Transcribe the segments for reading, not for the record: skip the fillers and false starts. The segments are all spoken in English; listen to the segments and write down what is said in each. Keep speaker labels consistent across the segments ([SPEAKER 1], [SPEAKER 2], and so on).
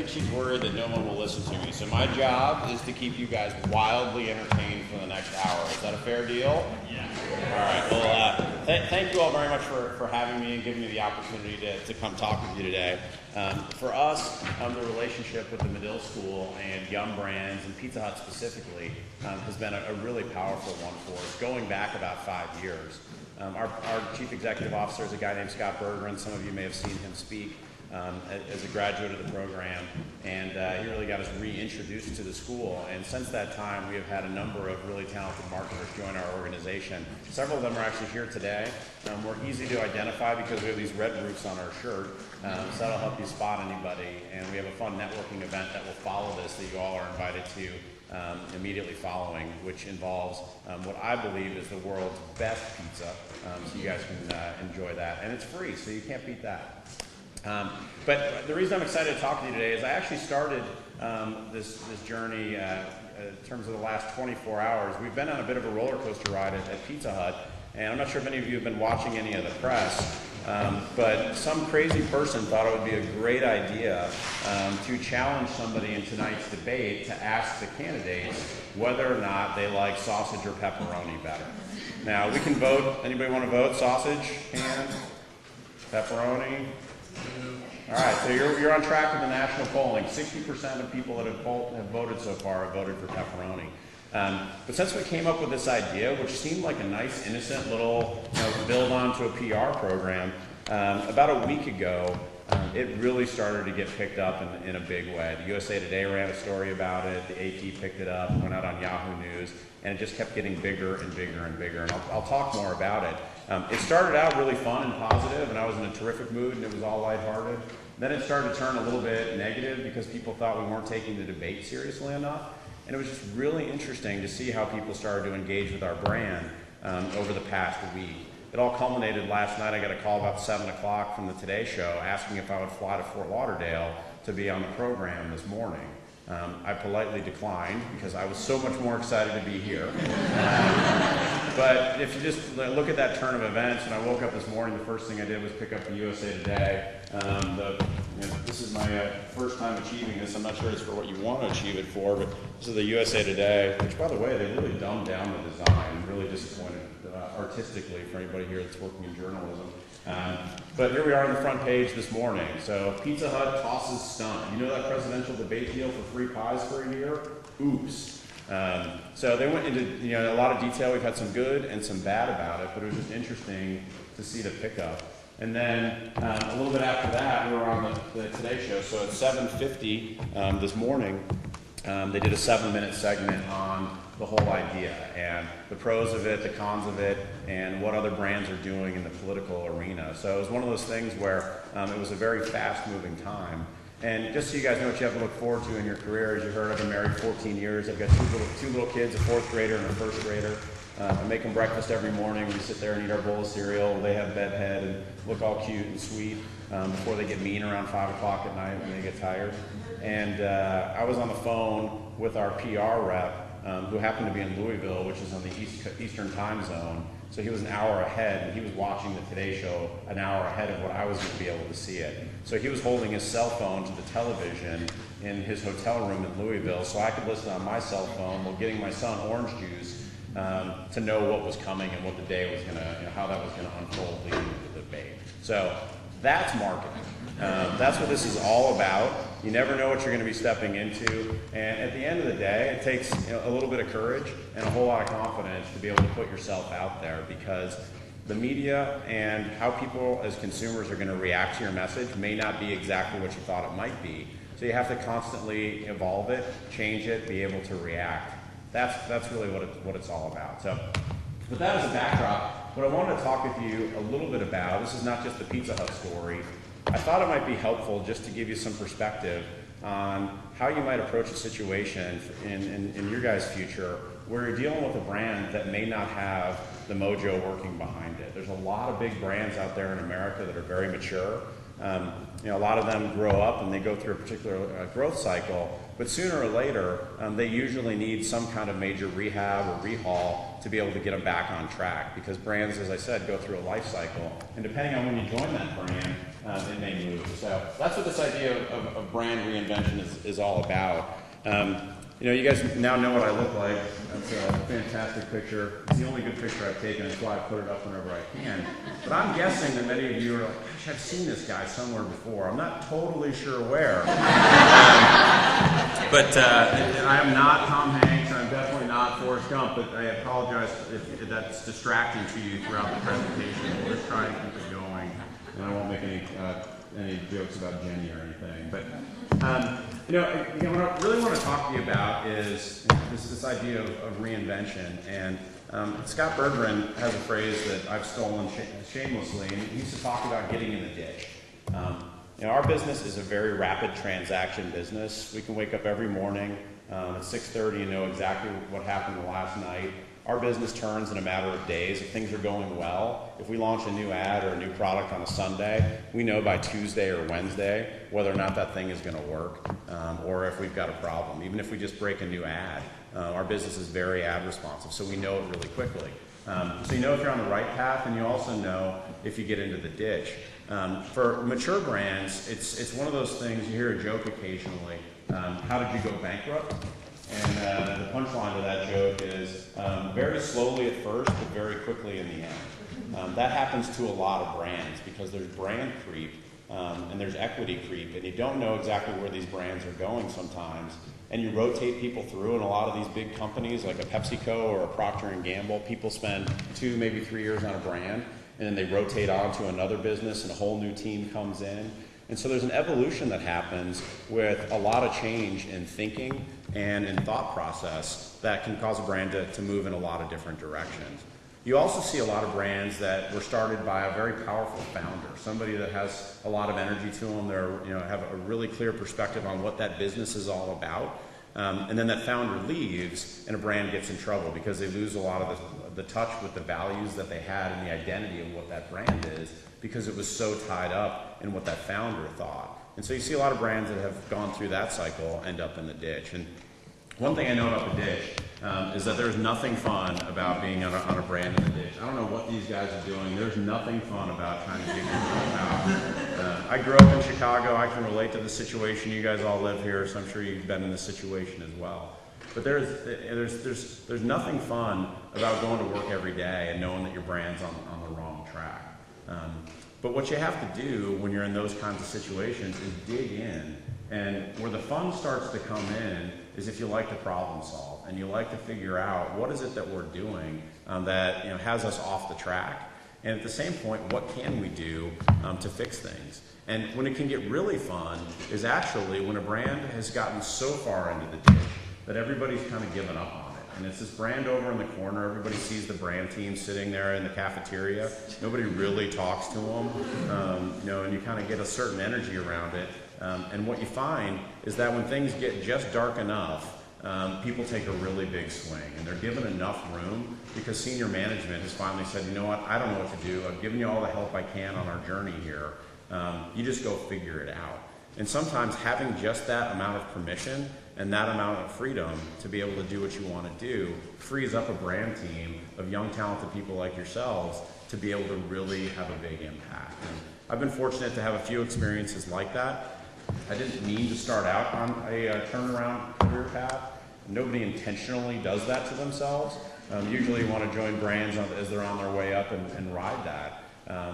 [SPEAKER 1] think she's worried that no one will listen to me. So my job is to keep you guys wildly entertained for the next hour. Is that a fair deal?
[SPEAKER 2] Yeah.
[SPEAKER 1] All right. Well, thank you all very much for having me and giving me the opportunity to come talk with you today. For us, the relationship with the Medill School and Yum Brands and Pizza Hut specifically has been a really powerful one for us, going back about 5 years. Our Chief Executive Officer is a guy named Scott Bergeron. Some of you may have seen him speak as a graduate of the program, and he really got us reintroduced to the school. And since that time, we have had a number of really talented marketers join our organization. Several of them are actually here today. We're easy to identify because we have these red roofs on our shirt, so that'll help you spot anybody. And we have a fun networking event that will follow this that you all are invited to immediately following, which involves what I believe is the world's best pizza, so you guys can enjoy that. And it's free, so you can't beat that. But the reason I'm excited to talk to you today is I actually started this journey in terms of the last 24 hours. We've been on a bit of a roller coaster ride at Pizza Hut, and I'm not sure if any of you have been watching any of the press, but some crazy person thought it would be a great idea to challenge somebody in tonight's debate to ask the candidates whether or not they like sausage or pepperoni better. Now, we can vote. Anybody want to vote? Sausage? Hand? Pepperoni? All right, so you're on track with the national polling. 60% of people that have voted so far have voted for pepperoni. But since we came up with this idea, which seemed like a nice, innocent little build onto a PR program, about a week ago, it really started to get picked up in a big way. The USA Today ran a story about it, the AP picked it up, went out on Yahoo News, and it just kept getting bigger and bigger and bigger. And I'll talk more about it. It started out really fun and positive, and I was in a terrific mood, and it was all lighthearted. Then it started to turn a little bit negative because people thought we weren't taking the debate seriously enough. And it was just really interesting to see how people started to engage with our brand over the past week. It all culminated last night. I got a call about 7 o'clock from the Today Show asking if I would fly to Fort Lauderdale to be on the program this morning. I politely declined because I was so much more excited to be here. But if you just look at that turn of events, when I woke up this morning, the first thing I did was pick up the USA Today. This is my first time achieving this. I'm not sure it's for what you want to achieve it for, but this is the USA Today, which, by the way, they really dumbed down the design. I'm really disappointed artistically for anybody here that's working in journalism. But here we are on the front page this morning. So Pizza Hut tosses stunt. You know that presidential debate deal for free pies for a year? Oops. So they went into a lot of detail. We've had some good and some bad about it, but it was just interesting to see the pickup. And then a little bit after that, we were on the Today Show. So at 7:50 this morning, they did a 7-minute segment on the whole idea and the pros of it, the cons of it, and what other brands are doing in the political arena. So it was one of those things where it was a very fast-moving time. And just so you guys know what you have to look forward to in your career, as you heard, I've been married 14 years. I've got two little kids, a 4th grader and a 1st grader. I make them breakfast every morning. We sit there and eat our bowl of cereal. They have bedhead and look all cute and sweet before they get mean around 5 o'clock at night when they get tired. And I was on the phone with our PR rep, who happened to be in Louisville, which is on the Eastern time zone. So he was an hour ahead, and he was watching the Today Show an hour ahead of what I was going to be able to see it. So he was holding his cell phone to the television in his hotel room in Louisville, so I could listen on my cell phone while getting my son orange juice to know what was coming and what the day was going to, how that was going to unfold leading to the debate. So that's marketing. That's what this is all about. You never know what you're going to be stepping into, and at the end of the day, it takes a little bit of courage and a whole lot of confidence to be able to put yourself out there, because the media and how people as consumers are going to react to your message may not be exactly what you thought it might be. So you have to constantly evolve it, change it, be able to react. That's really what it's all about. So with that as a backdrop, what I wanted to talk with you a little bit about, this is not just the Pizza Hut story. I thought it might be helpful just to give you some perspective on how you might approach a situation in your guys' future where you're dealing with a brand that may not have the mojo working behind it. There's a lot of big brands out there in America that are very mature, A lot of them grow up and they go through a particular growth cycle, but sooner or later, they usually need some kind of major rehab or rehaul to be able to get them back on track, because brands, as I said, go through a life cycle, and depending on when you join that brand, it may move. So that's what this idea of brand reinvention is all about. You guys now know what I look like. That's a fantastic picture. It's the only good picture I've taken. That's why I put it up whenever I can. But I'm guessing that many of you are like, gosh, I've seen this guy somewhere before. I'm not totally sure where. But I am not Tom Hanks, and I'm definitely not Forrest Gump, but I apologize if that's distracting to you throughout the presentation. We'll just try and keep it going, and I won't make any jokes about Jenny or anything. But what I really want to talk to you about is this idea of reinvention. And Scott Bergeron has a phrase that I've stolen shamelessly, and he used to talk about getting in the ditch. Our business is a very rapid transaction business. We can wake up every morning at 6:30 and know exactly what happened the last night. Our business turns in a matter of days. If things are going well, if we launch a new ad or a new product on a Sunday, we know by Tuesday or Wednesday whether or not that thing is going to work, or if we've got a problem. Even if we just break a new ad, our business is very ad responsive, so we know it really quickly. So you know if you're on the right path, and you also know if you get into the ditch. For mature brands, it's one of those things, you hear a joke occasionally, how did you go bankrupt? And the punchline to that joke is very slowly at first, but very quickly in the end. That happens to a lot of brands because there's brand creep and there's equity creep, and you don't know exactly where these brands are going sometimes. And you rotate people through, and a lot of these big companies like a PepsiCo or a Procter & Gamble, people spend 2, maybe 3 years on a brand, and then they rotate on to another business and a whole new team comes in. And so there's an evolution that happens with a lot of change in thinking and in thought process that can cause a brand to move in a lot of different directions. You also see a lot of brands that were started by a very powerful founder, somebody that has a lot of energy to them. They have a really clear perspective on what that business is all about. And then that founder leaves and a brand gets in trouble because they lose a lot of the touch with the values that they had and the identity of what that brand is, because it was so tied up in what that founder thought. And so you see a lot of brands that have gone through that cycle end up in the ditch. And one thing I know about the ditch is that there's nothing fun about being on a brand in the ditch. I don't know what these guys are doing. There's nothing fun about trying to dig yourself out. I grew up in Chicago. I can relate to the situation. You guys all live here, so I'm sure you've been in this situation as well. But there's nothing fun about going to work every day and knowing that your brand's on the wrong track. But what you have to do when you're in those kinds of situations is dig in. And where the fun starts to come in is if you like to problem solve and you like to figure out what is it that we're doing that has us off the track. And at the same point, what can we do to fix things? And when it can get really fun is actually when a brand has gotten so far into the ditch that everybody's kind of given up on it. And it's this brand over in the corner. Everybody sees the brand team sitting there in the cafeteria. Nobody really talks to them, and you kind of get a certain energy around it. And what you find is that when things get just dark enough, people take a really big swing, and they're given enough room because senior management has finally said, you know what, I don't know what to do. I've given you all the help I can on our journey here. You just go figure it out. And sometimes having just that amount of permission and that amount of freedom to be able to do what you want to do frees up a brand team of young, talented people like yourselves to be able to really have a big impact. And I've been fortunate to have a few experiences like that. I didn't mean to start out on a turnaround career path. Nobody intentionally does that to themselves. Usually you want to join brands as they're on their way up and ride that.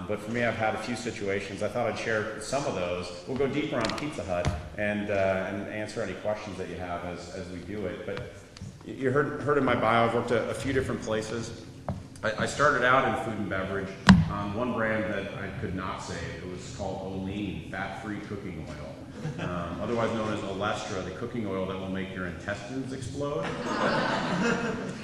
[SPEAKER 1] But for me, I've had a few situations. I thought I'd share some of those. We'll go deeper on Pizza Hut and answer any questions that you have as we do it. But you heard in my bio, I've worked at a few different places. I started out in food and beverage on one brand that I could not say. It was called Olean, fat-free cooking oil, otherwise known as Olestra, the cooking oil that will make your intestines explode.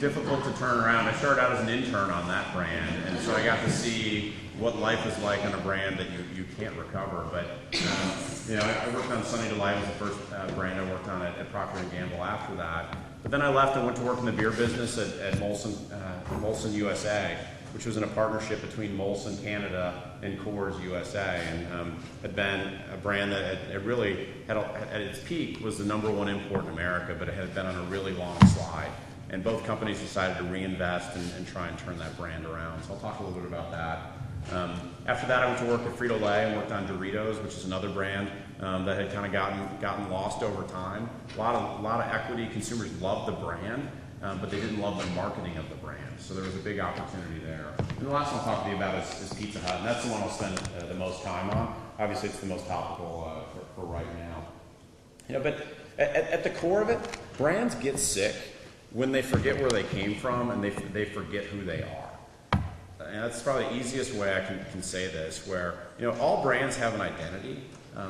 [SPEAKER 1] Difficult to turn around. I started out as an intern on that brand, and so I got to see what life is like on a brand that you can't recover. But I worked on Sunny Delight, was the first brand I worked on at Procter & Gamble after that. But then I left and went to work in the beer business at Molson USA. which was in a partnership between Molson Canada and Coors USA, and had been a brand that had really had at its peak was the #1 import in America, but it had been on a really long slide. And both companies decided to reinvest and try and turn that brand around. So I'll talk a little bit about that. After that, I went to work at Frito-Lay and worked on Doritos, which is another brand that had kind of gotten lost over time. A lot of equity. Consumers loved the brand, but they didn't love the marketing of the brand. So there was a big opportunity there. And the last one I'll talk to you about is Pizza Hut, and that's the one I'll spend the most time on. Obviously, it's the most topical for right now. But at the core of it, brands get sick when they forget where they came from and they forget who they are. And that's probably the easiest way I can say this, where all brands have an identity.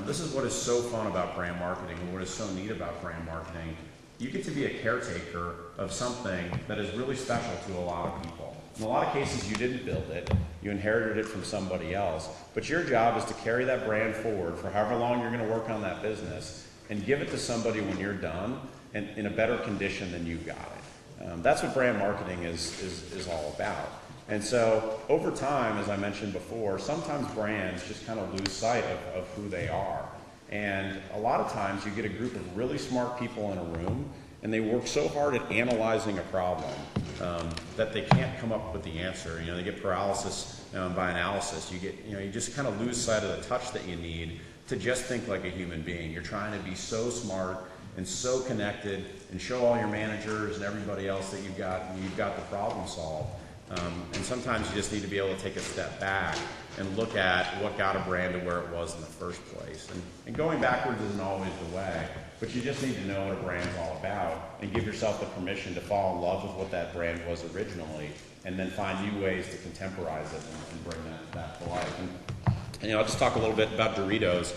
[SPEAKER 1] This is what is so fun about brand marketing and what is so neat about brand marketing. You get to be a caretaker of something that is really special to a lot of people. In a lot of cases, you didn't build it, you inherited it from somebody else, but your job is to carry that brand forward for however long you're going to work on that business and give it to somebody when you're done and in a better condition than you got it. That's what brand marketing is all about. And so over time, as I mentioned before, sometimes brands just kind of lose sight of who they are. And a lot of times you get a group of really smart people in a room and they work so hard at analyzing a problem that they can't come up with the answer. They get paralysis by analysis. You just kind of lose sight of the touch that you need to just think like a human being. You're trying to be so smart and so connected and show all your managers and everybody else that you've got the problem solved. And sometimes you just need to be able to take a step back and look at what got a brand to where it was in the first place. And going backwards isn't always the way, but you just need to know what a brand's all about and give yourself the permission to fall in love with what that brand was originally and then find new ways to contemporize it and bring that to life. And I'll just talk a little bit about Doritos.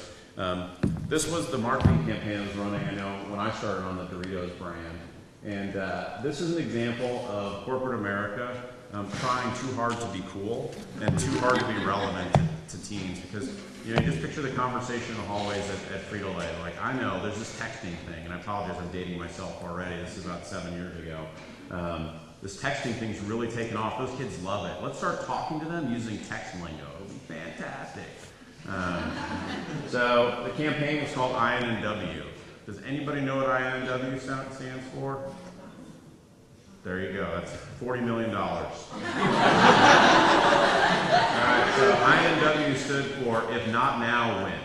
[SPEAKER 1] This was the marketing campaign I was running, I know, when I started on the Doritos brand. And this is an example of corporate America trying too hard to be cool and too hard to be relevant to teens, because you just picture the conversation in the hallways at Frito-Lay. Like, I know there's this texting thing, and I apologize, I'm dating myself already. This is about 7 years ago. This texting thing's really taken off. Those kids love it. Let's start talking to them using text lingo. It'll be fantastic. So the campaign was called INNW. Does anybody know what INNW stands for? There you go. That's $40 million. All right, so INW stood for If Not Now, When.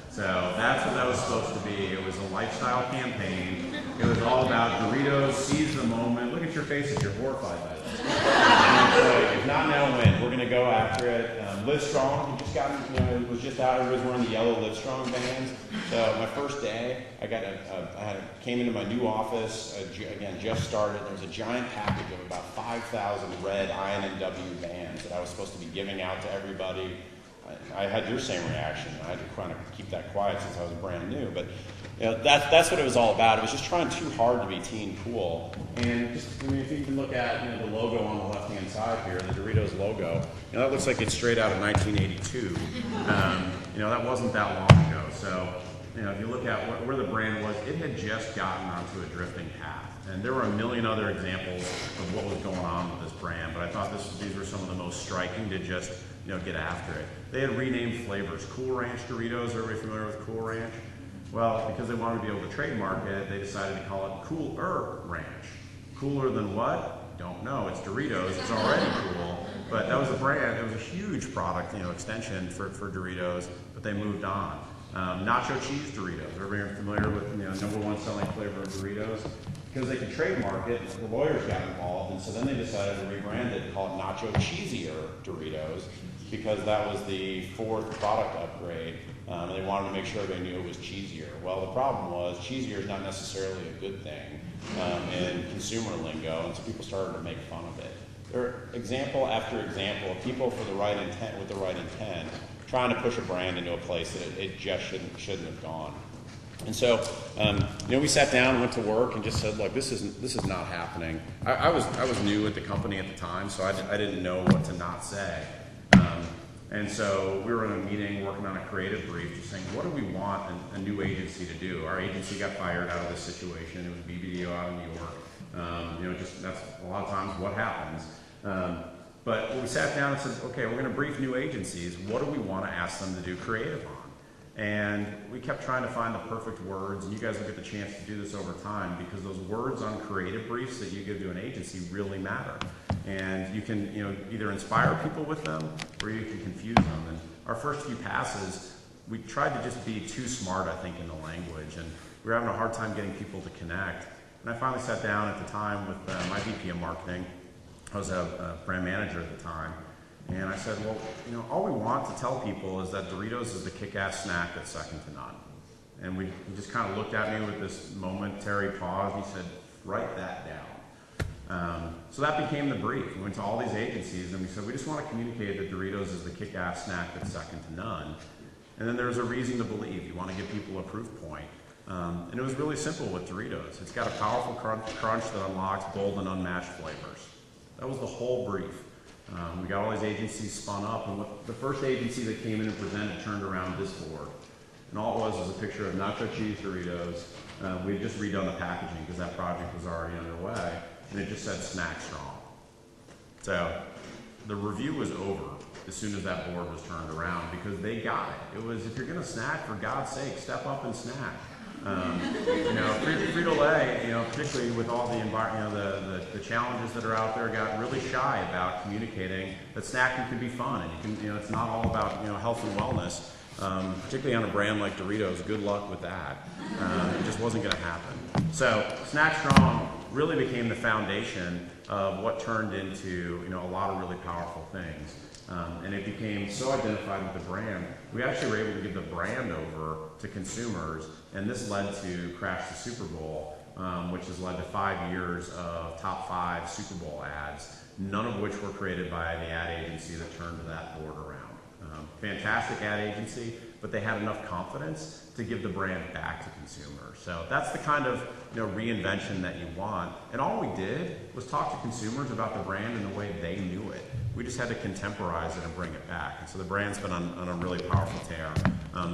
[SPEAKER 1] So that's what that was supposed to be. It was a lifestyle campaign. It was all about Doritos, seize the moment. Look at your faces. You're horrified by this. So if not now, when? We're going to go after it. Live Strong. It was just out. Everybody's wearing the yellow Live Strong bands. So my first day, I came into my new office. Again, just started. There was a giant package of about 5,000 red INNW bands that I was supposed to be giving out to everybody. I had your same reaction. I had to kind of keep that quiet since I was brand new, but that's what it was all about. It was just trying too hard to be teen cool. And just, if you can look at the logo on the left-hand side here, the Doritos logo, that looks like it's straight out of 1982. That wasn't that long ago. So, if you look at where the brand was, it had just gotten onto a drifting path. And there were a million other examples of what was going on with this brand, but I thought these were some of the most striking to just get after it. They had renamed flavors. Cool Ranch Doritos, everybody familiar with Cool Ranch? Well, because they wanted to be able to trademark it, they decided to call it Cooler Ranch. Cooler than what? Don't know. It's Doritos. It's already cool. But that was a brand. It was a huge product, extension for Doritos, but they moved on. Nacho Cheese Doritos. Everybody familiar with #1 selling flavor of Doritos? Because they could trademark it, the lawyers got involved, and so then they decided to rebrand it and call it Nacho Cheesier Doritos, because that was the fourth product upgrade. They wanted to make sure they knew it was cheesier. Well, the problem was cheesier is not necessarily a good thing in consumer lingo, and so people started to make fun of it. There are example after example of people with the right intent trying to push a brand into a place that it just shouldn't have gone. And so, we sat down and went to work and just said, look, this is not happening. I was new at the company at the time, so I didn't know what to not say. And so we were in a meeting working on a creative brief, just saying, what do we want a new agency to do? Our agency got fired out of this situation. It was BBDO out of New York. That's a lot of times what happens.
[SPEAKER 2] But we sat down and said, okay, we're going to brief new agencies. What do we want to ask them to do creative on? And we kept trying to find the perfect words, and you guys will get the chance to do this over time because those words on creative briefs that you give to an agency really matter. And you can either inspire people with them or you can confuse them. And our first few passes, we tried to just be too smart, I think, in the language, and we were having a hard time getting people to connect. And I finally sat down at the time with my VP of marketing. I was a brand manager at the time. And I said, well, all we want to tell people is that Doritos is the kick-ass snack that's second to none. And he just kind of looked at me with this momentary pause. He said, write that down. So that became the brief. We went to all these agencies and we said, we just want to communicate that Doritos is the kick-ass snack that's second to none. And then there's a reason to believe. You want to give people a proof point. And it was really simple with Doritos. It's got a powerful crunch that unlocks bold and unmatched flavors. That was the whole brief. We got all these agencies spun up, and the first agency that came in and presented turned around this board. And all it was a picture of nacho cheese Doritos. We had just redone the packaging because that project was already underway, and it just said snack strong. So the review was over as soon as that board was turned around because they got it. It was, if you're going to snack, for God's sake, step up and snack. Frito-Lay, particularly with all the the challenges that are out there, got really shy about communicating that snacking can be fun, and you can, it's not all about health and wellness. Particularly on a brand like Doritos, good luck with that. It just wasn't going to happen. So Snack Strong really became the foundation of what turned into a lot of really powerful things. And it became so identified with the brand, we actually were able to give the brand over to consumers, and this led to Crash the Super Bowl, which has led to 5 years of top 5 Super Bowl ads, none of which were created by the ad agency that turned that board around. Fantastic ad agency, but they had enough confidence to give the brand back to consumers. So that's the kind of reinvention that you want. And all we did was talk to consumers about the brand in the way they knew it. We just had to contemporize it and bring it back. And so the brand's been on a really powerful tear.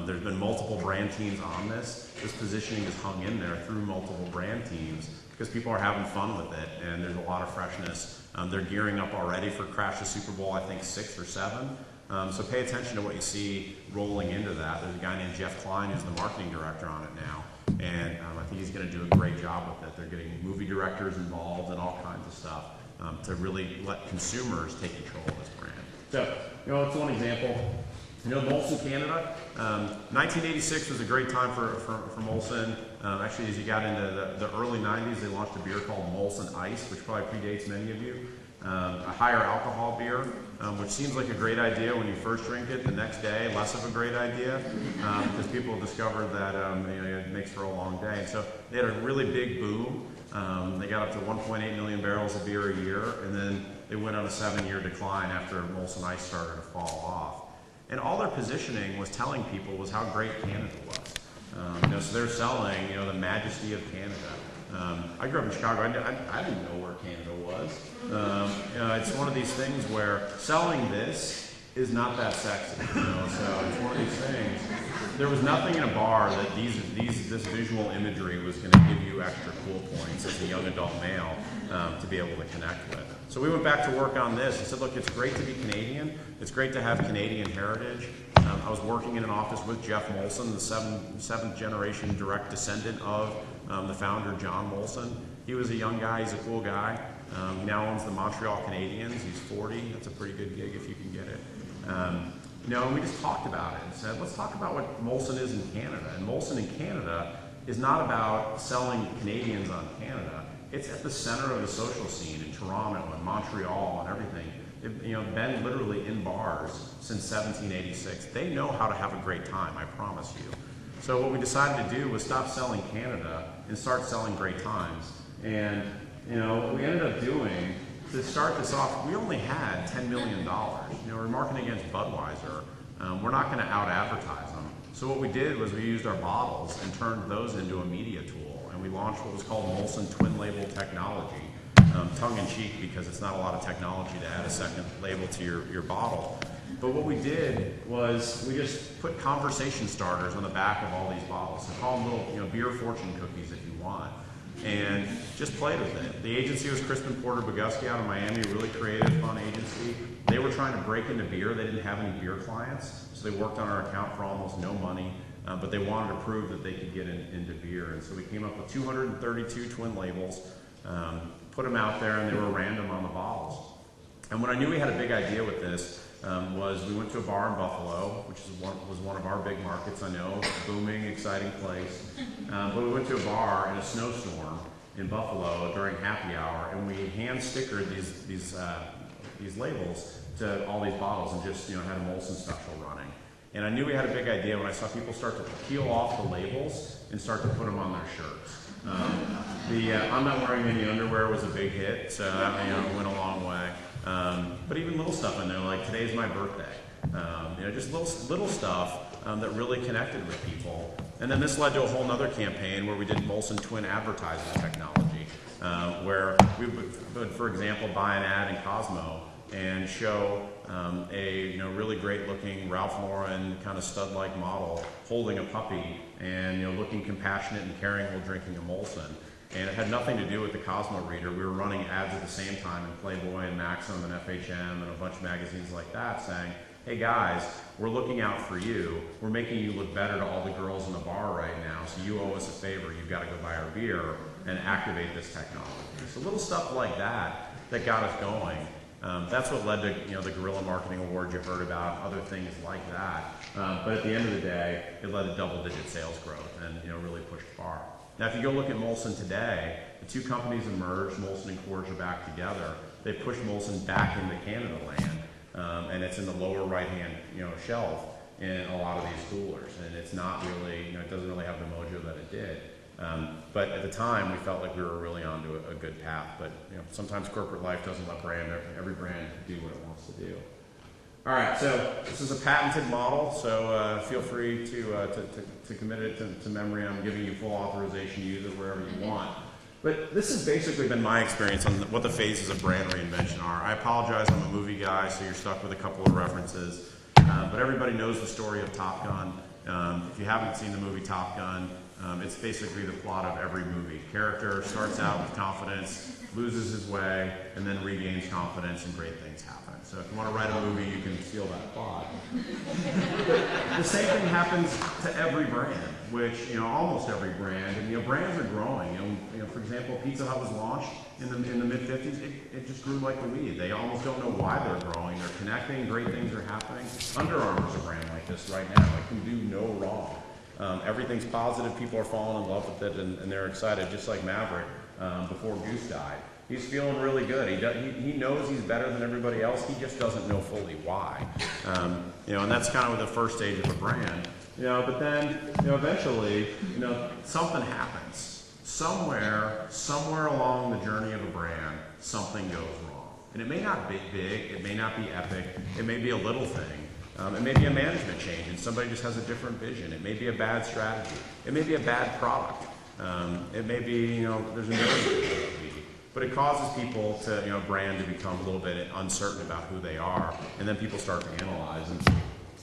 [SPEAKER 2] There's been multiple brand teams on this. This positioning is hung in there through multiple brand teams because people are having fun with it, and there's a lot of freshness. They're gearing up already for Crash the Super Bowl, I think 6 or 7. So pay attention to what you see rolling into that. There's a guy named Jeff Klein who's the marketing director on it now, and I think he's going to do a great job with it. They're getting movie directors involved and all kinds of stuff to really let consumers take control of this brand. So, it's one example. Molson Canada, 1986 was a great time for Molson. Actually, as you got into the early 90s, they launched a beer called Molson Ice, which probably predates many of you. A higher alcohol beer, which seems like a great idea when you first drink it. The next day, less of a great idea, because people discovered that it makes for a long day. And so they had a really big boom. They got up to 1.8 million barrels of beer a year, and then they went on a 7-year decline after Molson Ice started to fall off. And all their positioning was telling people was how great Canada was. So they're selling, the majesty of Canada. I grew up in Chicago. I didn't know where Canada was. It's one of these things where selling this is not that sexy. So it's one of these things. There was nothing in a bar that this visual imagery was going to give you extra cool points as a young adult male to be able to connect with. So we went back to work on this and said, look, it's great to be Canadian. It's great to have Canadian heritage. I was working in an office with Jeff Molson, the seventh generation direct descendant of the founder, John Molson. He was a young guy. He's a cool guy. He now owns the Montreal Canadiens. He's 40. That's a pretty good gig if you can get it. And we just talked about it and said, let's talk about what Molson is in Canada. And Molson in Canada is not about selling Canadians on Canada. It's at the center of the social scene in Toronto and Montreal and everything. They've been literally in bars since 1786. They know how to have a great time, I promise you. So what we decided to do was stop selling Canada and start selling great times. And what we ended up doing to start this off, we only had $10 million. We're marketing against Budweiser. We're not going to out-advertise them. So what we did was we used our bottles and turned those into a media tool. And we launched what was called Molson Twin Label Technology, tongue-in-cheek because it's not a lot of technology to add a second label to your bottle. But what we did was we just put conversation starters on the back of all these bottles. So call them little beer fortune cookies if you want. and just played with it. The agency was Crispin Porter Bogusky out of Miami, a really creative, fun agency. They were trying to break into beer. They didn't have any beer clients, so they worked on our account for almost no money, but they wanted to prove that they could get into beer. And so we came up with 232 twin labels, put them out there, and they were random on the bottles. And when I knew we had a big idea with this, was we went to a bar in Buffalo, which was one of our big markets, I know, booming, exciting place. But we went to a bar in a snowstorm in Buffalo during happy hour, and we hand stickered these labels to all these bottles and just had a Molson special running. And I knew we had a big idea when I saw people start to peel off the labels and start to put them on their shirts. I'm not wearing any underwear was a big hit, so that went a long way. But even little stuff in there, like today's my birthday. Just little stuff that really connected with people. And then this led to a whole nother campaign where we did Molson Twin advertising technology, where we would, for example, buy an ad in Cosmo and show a really great-looking Ralph Lauren kind of stud-like model holding a puppy and looking compassionate and caring while drinking a Molson. And it had nothing to do with the Cosmo reader. We were running ads at the same time in Playboy and Maxim and FHM and a bunch of magazines like that saying, hey guys, we're looking out for you. We're making you look better to all the girls in the bar right now, so you owe us a favor. You've got to go buy our beer and activate this technology. So little stuff like that got us going. That's what led to the Guerrilla Marketing Award you heard about, other things like that. But at the end of the day, it led to double-digit sales growth and really pushed far. Now, if you go look at Molson today, the two companies emerged, Molson and Coors are back together. They pushed Molson back into Canada land, and it's in the lower right-hand shelf in a lot of these coolers. And it's not really, it doesn't really have the mojo that it did. But at the time, we felt like we were really onto a good path. But sometimes corporate life doesn't let every brand do what it wants to do. All right, so this is a patented model, so feel free to commit it to memory. I'm giving you full authorization to use it wherever you want. But this has basically been my experience on what the phases of brand reinvention are. I apologize, I'm a movie guy, so you're stuck with a couple of references. But everybody knows the story of Top Gun. If you haven't seen the movie Top Gun, it's basically the plot of every movie. Character starts out with confidence, loses his way, and then regains confidence, and great things happen. So if you want to write a movie, you can steal that plot. The same thing happens to every brand, which almost every brand, and brands are growing. For example, Pizza Hut was launched in the mid-50s. It just grew like the weed. They almost don't know why they're growing. They're connecting. Great things are happening. Under Armour's a brand like this right now. It can do no wrong. Everything's positive. People are falling in love with it, and they're excited, just like Maverick before Goose died. He's feeling really good. He knows he's better than everybody else. He just doesn't know fully why. And that's kind of the first stage of a brand. But then, eventually, something happens. Somewhere along the journey of a brand, something goes wrong. And it may not be big. It may not be epic. It may be a little thing. It may be a management change, and somebody just has a different vision. It may be a bad strategy. It may be a bad product. It may be, there's a million. But it causes people to, a brand to become a little bit uncertain about who they are, and then people start to analyze.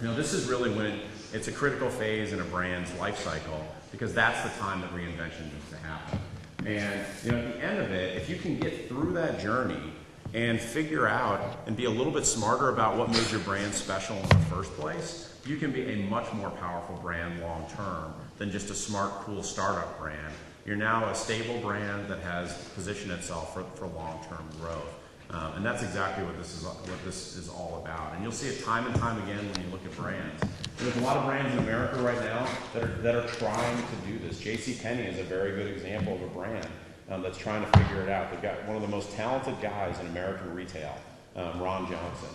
[SPEAKER 2] And this is really when it's a critical phase in a brand's life cycle, because that's the time that reinvention needs to happen. And at the end of it, if you can get through that journey and figure out and be a little bit smarter about what made your brand special in the first place, you can be a much more powerful brand long term than just a smart, cool startup brand. You're now a stable brand that has positioned itself for long-term growth. And that's exactly what this is all about. And you'll see it time and time again when you look at brands. There's a lot of brands in America right now that are trying to do this. JCPenney is a very good example of a brand that's trying to figure it out. They've got one of the most talented guys in American retail, Ron Johnson.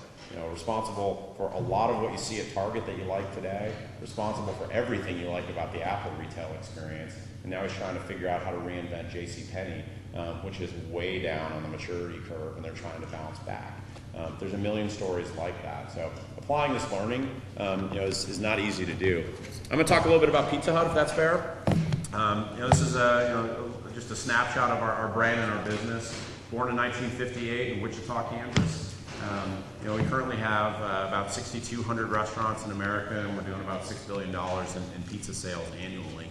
[SPEAKER 2] Responsible for a lot of what you see at Target that you like today, responsible for everything you like about the Apple retail experience. And now he's trying to figure out how to reinvent JCPenney, which is way down on the maturity curve, and they're trying to bounce back. There's a million stories like that. So applying this learning is not easy to do. I'm going to talk a little bit about Pizza Hut, if that's fair. This is just a snapshot of our brand and our business. Born in 1958 in Wichita, Kansas. We currently have about 6,200 restaurants in America, and we're doing about $6 billion in pizza sales annually.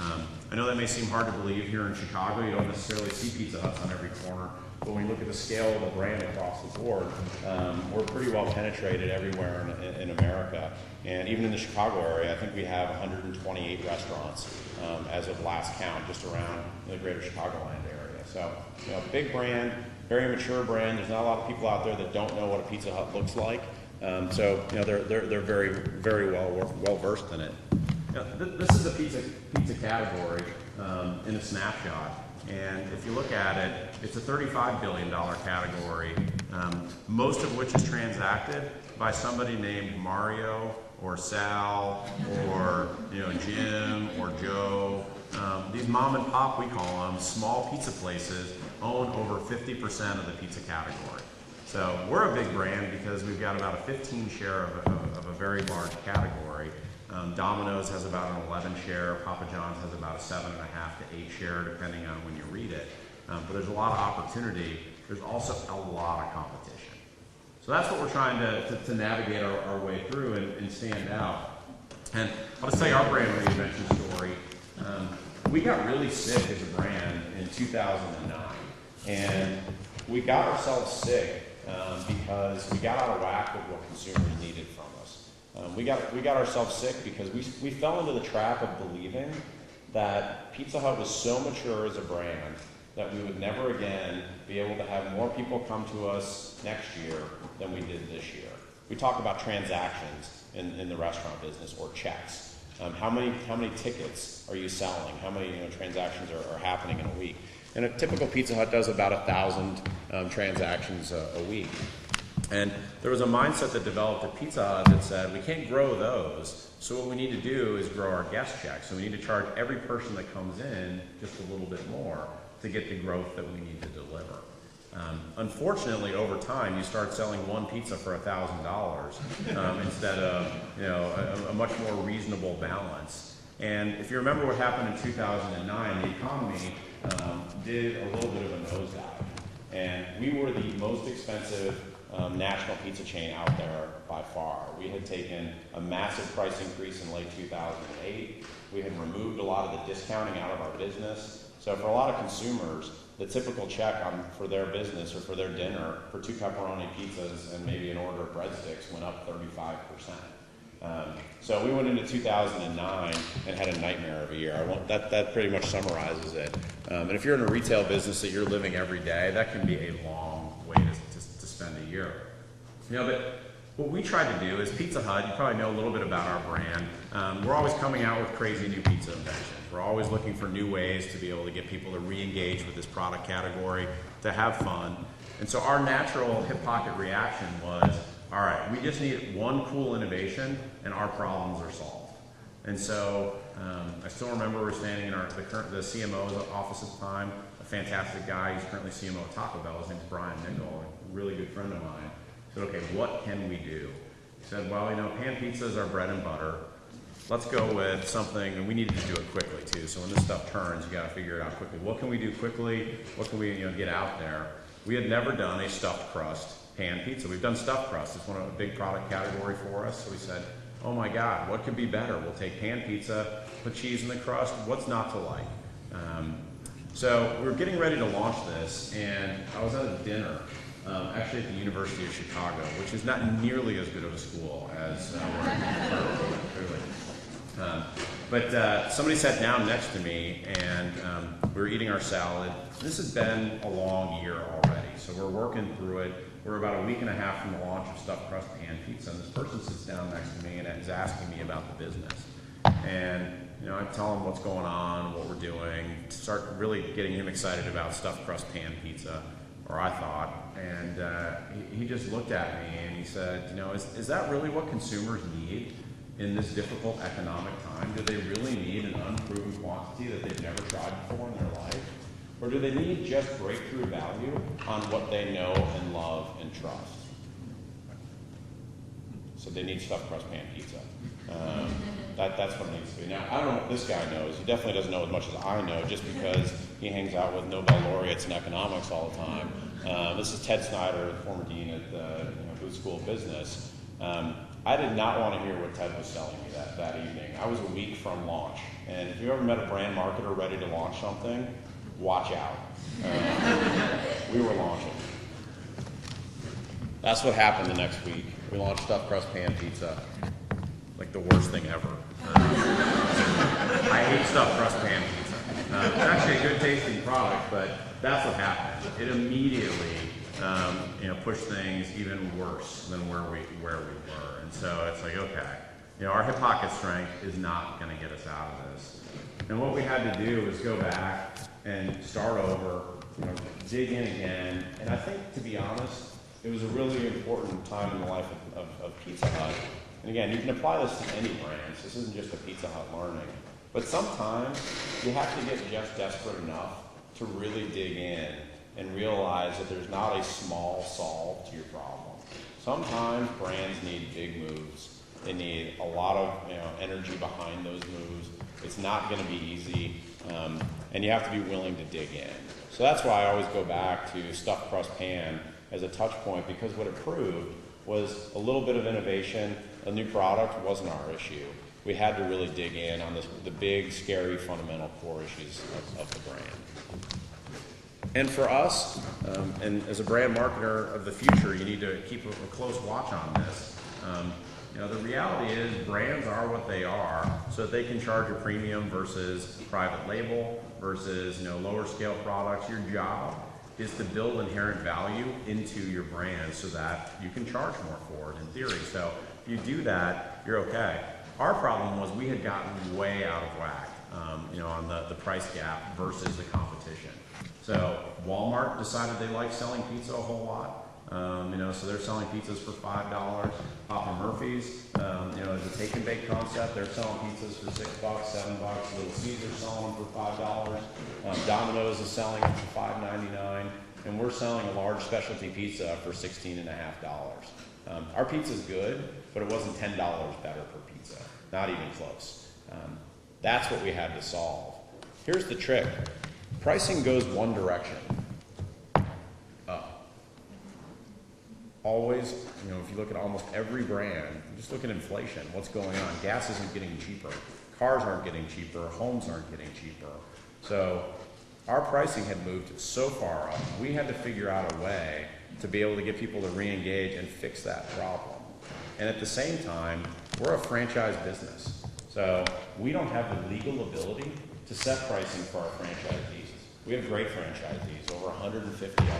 [SPEAKER 2] I know that may seem hard to believe here in Chicago. You don't necessarily see Pizza Huts on every corner. But when you look at the scale of the brand across the board, we're pretty well penetrated everywhere in America. And even in the Chicago area, I think we have 128 restaurants as of last count, just around the greater Chicagoland area. So, big brand, very mature brand. There's not a lot of people out there that don't know what a Pizza Hut looks like. They're very, very well versed in it. This is the pizza category in a snapshot. And if you look at it, it's a $35 billion category, most of which is transacted by somebody named Mario or Sal or Jim or Joe. These mom and pop, we call them, small pizza places own over 50% of the pizza category. So we're a big brand because we've got about a 15 share of a very large category. Domino's has about an 11 share, Papa John's has about a 7.5 to 8 share, depending on when you read it. But there's a lot of opportunity. There's also a lot of competition. So that's what we're trying to navigate our way through and stand out. And I'll just tell you our brand reinvention story. We got really sick as a brand in 2009. And we got ourselves sick because we got out of whack with what consumers needed from us. We got ourselves sick because we fell into the trap of believing that Pizza Hut was so mature as a brand that we would never again be able to have more people come to us next year than we did this year. We talk about transactions in the restaurant business, or checks. How many tickets are you selling? How many transactions are happening in a week? And a typical Pizza Hut does about 1,000 transactions a week. And there was a mindset that developed at Pizza Hut that said, we can't grow those, so what we need to do is grow our guest check. So we need to charge every person that comes in just a little bit more to get the growth that we need to deliver. Unfortunately, over time, you start selling one pizza for $1,000 instead of a much more reasonable balance. And if you remember what happened in 2009, the economy did a little bit of a nosedive. And we were the most expensive national pizza chain out there by far. We had taken a massive price increase in late 2008. We had removed a lot of the discounting out of our business. So for a lot of consumers, the typical check for their business or for their dinner for 2 pepperoni pizzas and maybe an order of breadsticks went up 35%. So we went into 2009 and had a nightmare of a year. That pretty much summarizes it. And if you're in a retail business that you're living every day, that can be a long way to spend a year. But what we try to do is Pizza Hut, you probably know a little bit about our brand. We're always coming out with crazy new pizza inventions. We're always looking for new ways to be able to get people to re-engage with this product category, to have fun. And so our natural hip pocket reaction was, all right, we just need one cool innovation and our problems are solved. And so I still remember we're standing in the CMO's office at the time, a fantastic guy. He's currently CMO at Taco Bell. His name's Brian Nichol, a really good friend of mine. I said, okay, what can we do? He said, well, pan pizza is our bread and butter. Let's go with something, and we needed to do it quickly too. So when this stuff turns, you got to figure it out quickly. What can we do quickly? What can we get out there? We had never done a stuffed crust pan pizza. We've done stuffed crust. It's one of a big product category for us. So we said, oh my God, what could be better? We'll take pan pizza, put cheese in the crust. What's not to like? So we were getting ready to launch this, and I was at a dinner, actually at the University of Chicago, which is not nearly as good of a school as we're at clearly. But somebody sat down next to me, and we were eating our salad. This has been a long year already, so we're working through it. We're about a week and a half from the launch of stuffed crust pan pizza, and this person sits down next to me and is asking me about the business. And I tell him what's going on, what we're doing, start really getting him excited about stuffed crust pan pizza, or I thought. And he just looked at me and he said, is that really what consumers need in this difficult economic time? Do they really need an unproven quantity that they've never tried before in their life? Or do they need just breakthrough value on what they know and love and trust? So they need stuffed crust pan pizza. That's what it needs to be. Now, I don't know what this guy knows. He definitely doesn't know as much as I know, just because he hangs out with Nobel laureates in economics all the time. This is Ted Snyder, the former dean at the Booth School of Business.
[SPEAKER 1] I did not want to hear what Ted was selling me that evening. I was a week from launch. And if you ever met a brand marketer ready to launch something, watch out. We were launching. That's what happened the next week. We launched stuffed crust pan pizza. Like the worst thing ever. I hate stuffed crust pan pizza. It's actually a good tasting product, but that's what happened. It immediately pushed things even worse than where we were. And so it's like, okay, our hip pocket strength is not going to get us out of this. And what we had to do was go back and start over, dig in again. And I think, to be honest, it was a really important time in the life of Pizza Hut. And again, you can apply this to any brands. This isn't just a Pizza Hut learning. But sometimes you have to get just desperate enough to really dig in and realize that there's not a small solve to your problem. Sometimes brands need big moves. They need a lot of energy behind those moves. It's not going to be easy, and you have to be willing to dig in. So that's why I always go back to stuffed crust pan as a touch point, because what it proved was a little bit of innovation. A new product wasn't our issue. We had to really dig in on the big, scary, fundamental core issues of the brand. And for us, and as a brand marketer of the future, you need to keep a close watch on this. The reality is brands are what they are, so that they can charge a premium versus private label versus lower scale products. Your job is to build inherent value into your brand so that you can charge more for it in theory. So if you do that, you're okay. Our problem was we had gotten way out of whack on the price gap versus the competition. So Walmart decided they liked selling pizza a whole lot. So they're selling pizzas for $5. Papa Murphy's, is a take and bake concept. They're selling pizzas for $6, $7. Little Caesar's selling them for $5. Domino's is selling them for $5.99, and we're selling a large specialty pizza for $16.50. Our pizza's good, but it wasn't $10 better per pizza. Not even close. That's what we had to solve. Here's the trick. Pricing goes one direction. Always, if you look at almost every brand, just look at inflation, what's going on. Gas isn't getting cheaper. Cars aren't getting cheaper. Homes aren't getting cheaper. So our pricing had moved so far up, we had to figure out a way to be able to get people to re-engage and fix that problem. And at the same time, we're a franchise business. So we don't have the legal ability to set pricing for our franchisees. We have great franchisees, over 150 of them,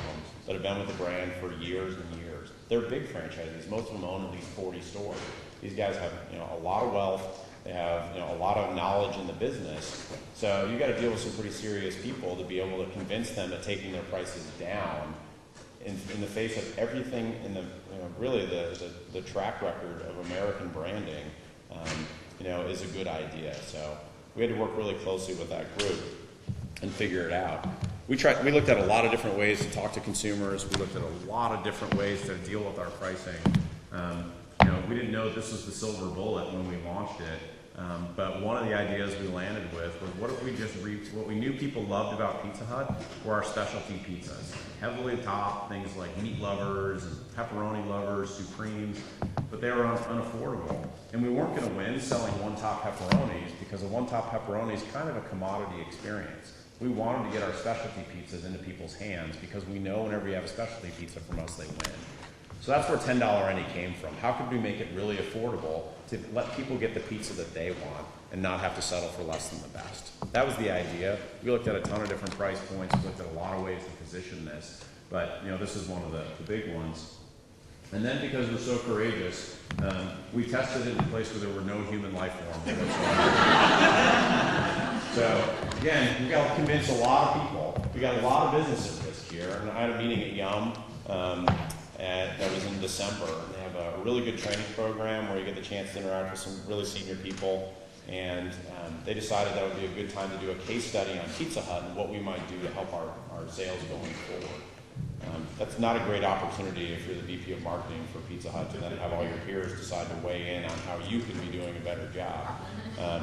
[SPEAKER 1] that have been with the brand for years and years. They're big franchisees. Most of them own at least 40 stores. These guys have a lot of wealth. They have a lot of knowledge in the business. So you got to deal with some pretty serious people to be able to convince them that taking their prices down in the face of everything in the really the track record of American branding is a good idea. So we had to work really closely with that group and figure it out. We looked at a lot of different ways to talk to consumers. We looked at a lot of different ways to deal with our pricing. We didn't know this was the silver bullet when we launched it, but one of the ideas we landed with was, what if we just what we knew people loved about Pizza Hut were our specialty pizzas. Heavily topped, things like meat lovers and pepperoni lovers, supremes, but they were unaffordable. And we weren't going to win selling one-top pepperonis, because a one-top pepperoni is kind of a commodity experience. We wanted to get our specialty pizzas into people's hands, because we know whenever you have a specialty pizza from us, they win. So that's where $10 any came from. How could we make it really affordable to let people get the pizza that they want and not have to settle for less than the best? That was the idea. We looked at a ton of different price points. We looked at a lot of ways to position this, but this is one of the big ones. And then, because we're so courageous, we tested it in a place where there were no human life forms whatsoever. So again, we got to convince a lot of people. We got a lot of business at risk here. And I had a meeting at Yum that was in December. And they have a really good training program where you get the chance to interact with some really senior people. And they decided that would be a good time to do a case study on Pizza Hut and what we might do to help our sales going forward. That's not a great opportunity if you're the VP of marketing for Pizza Hut to then have all your peers decide to weigh in on how you could be doing a better job.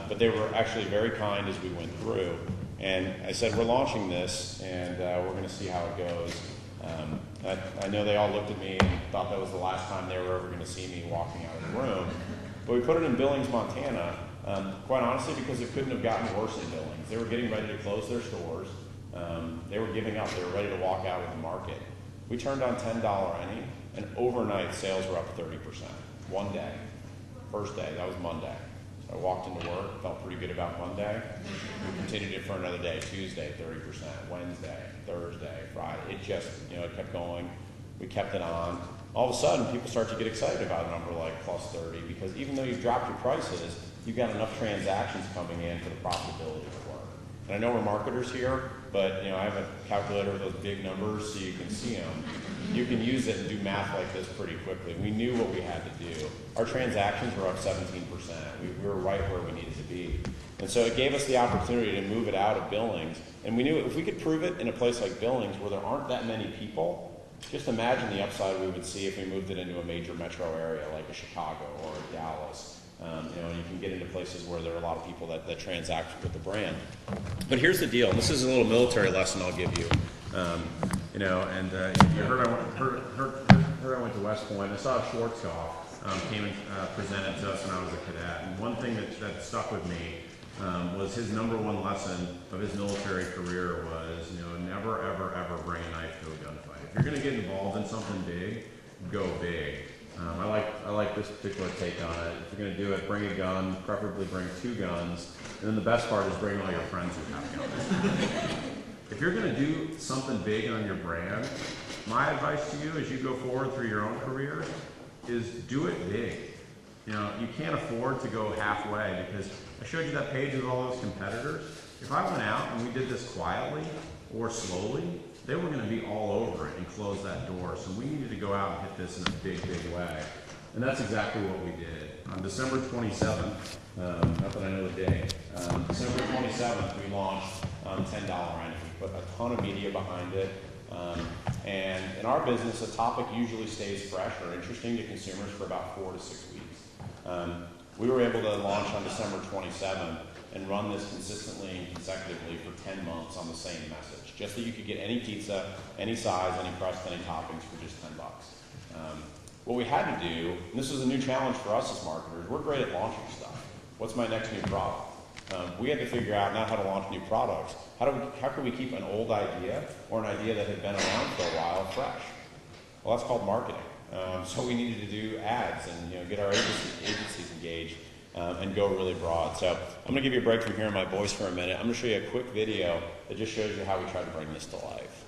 [SPEAKER 1] But they were actually very kind as we went through. And I said, we're launching this, and we're going to see how it goes.
[SPEAKER 2] I know they all looked at me and thought that was the last time they were ever going to see me walking out of the room. But we put it in Billings, Montana, quite honestly, because it couldn't have gotten worse in Billings. They were getting ready to close their stores. They were giving up. They were ready to walk out of the market. We turned on $10 any, and overnight sales were up 30%. One day. First day, that was Monday. So I walked into work, felt pretty good about Monday. We continued it for another day, Tuesday, 30%, Wednesday, Thursday, Friday. It just, it kept going. We kept it on. All of a sudden, people start to get excited about a number like plus 30, because even though you've dropped your prices, you've got enough transactions coming in for the profitability to work. And I know we're marketers here, but I have a calculator with those big numbers so you can see them. You can use it and do math like this pretty quickly. We knew what we had to do. Our transactions were up 17%. We were right where we needed to be. And so it gave us the opportunity to move it out of Billings. And we knew if we could prove it in a place like Billings where there aren't that many people, just imagine the upside we would see if we moved it into a major metro area like a Chicago or a Dallas. You can get into places where there are a lot of people that transact with the brand. But here's the deal, and this is a little military lesson I'll give you. You heard I went to West Point. I saw Schwarzkopf came and presented to us when I was a cadet. And one thing that stuck with me was his number one lesson of his military career was, never, ever, ever bring a knife to a gunfight. If you're going to get involved in something big, go big. I like this particular take on it. If you're going to do it, bring a gun, preferably bring 2 guns, and then the best part is bring all your friends who have guns. If you're going to do something big on your brand, my advice to you as you go forward through your own career is do it big. You can't afford to go halfway, because I showed you that page with all those competitors. If I went out and we did this quietly or slowly, they were going to be all over it and close that door. So we needed to go out and hit this in a big, big way. And that's exactly what we did. On December 27th, not that I know the day, December 27th, we launched $10 any. We put a ton of media behind it. And in our business, a topic usually stays fresh or interesting to consumers for about 4 to 6 weeks. We were able to launch on December 27th and run this consistently and consecutively for 10 months on the same message, just so you could get any pizza, any size, any crust, any toppings for just $10. What we had to do, and this was a new challenge for us as marketers, we're great at launching stuff. What's my next new product? We had to figure out not how to launch new products, how can we keep an old idea or an idea that had been around for a while fresh? Well, that's called marketing. So we needed to do ads and get our agencies engaged and go really broad. So I'm going to give you a break from hearing my voice for a minute. I'm going to show you a quick video that just shows you how we try to bring this to life.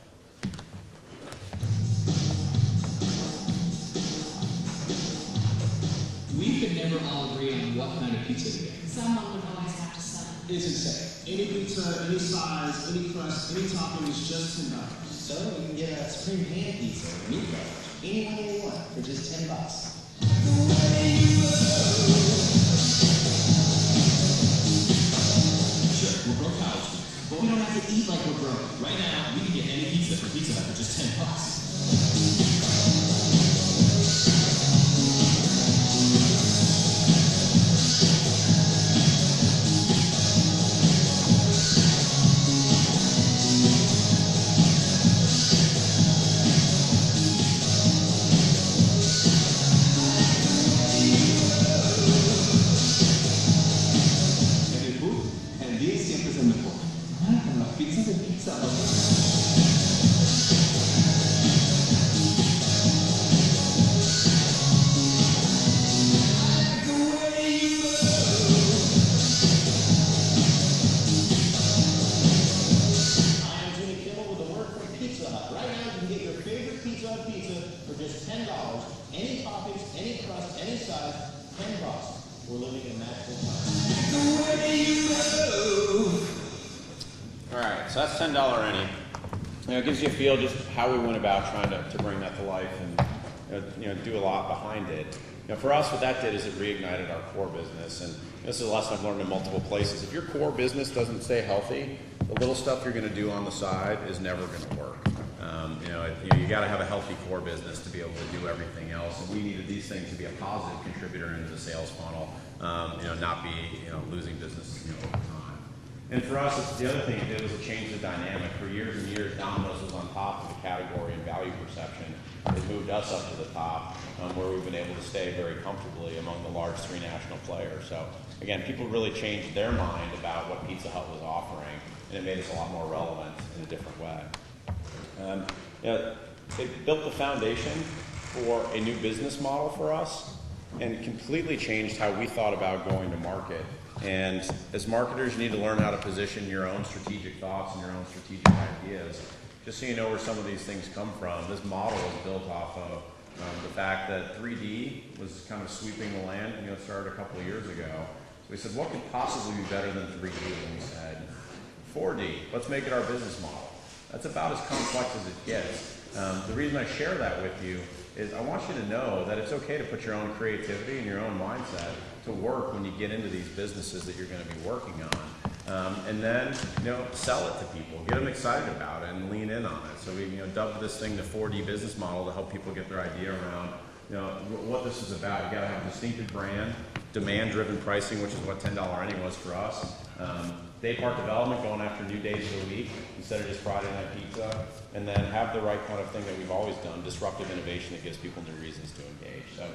[SPEAKER 3] We could never all agree on what kind of pizza to get.
[SPEAKER 4] Someone would always have to sell.
[SPEAKER 3] It's insane. Any pizza, any size, any crust, any topping is just $10.
[SPEAKER 5] So you can get a supreme pan pizza or meat crust, any one you want for just $10.
[SPEAKER 3] Sure, we're broke college students, but we don't have to eat like we're broke. Right now, we can get any pizza for Pizza Hut for just $10.
[SPEAKER 2] So that's $10 any. It gives you a feel just how we went about trying to bring that to life and do a lot behind it. For us, what that did is it reignited our core business, and this is a lesson I've learned in multiple places. If your core business doesn't stay healthy, the little stuff you're going to do on the side is never going to work. You got to have a healthy core business to be able to do everything else, and we needed these things to be a positive contributor into the sales funnel, not be losing business over time. And for us, the other thing it did was it changed the dynamic. For years and years, Domino's was on top of the category and value perception. It moved us up to the top, where we've been able to stay very comfortably among the large 3 national players. So again, people really changed their mind about what Pizza Hut was offering, and it made us a lot more relevant in a different way. It built the foundation for a new business model for us, and completely changed how we thought about going to market. And as marketers, you need to learn how to position your own strategic thoughts and your own strategic ideas. Just so you know where some of these things come from, this model is built off of the fact that 3D was kind of sweeping the land. It started a couple of years ago. So we said, what could possibly be better than 3D? And we said, 4D, let's make it our business model. That's about as complex as it gets. The reason I share that with you is I want you to know that it's okay to put your own creativity and your own mindset to work when you get into these businesses that you're going to be working on. And then, sell it to people, get them excited about it and lean in on it. So we, dubbed this thing the 4D business model to help people get their idea around, what this is about. You got to have a distinctive brand, demand-driven pricing, which is what $10 Any was for us. Day part development, going after new days of the week instead of just Friday night pizza, and then have the right kind of thing that we've always done, disruptive innovation that gives people new reasons to engage. So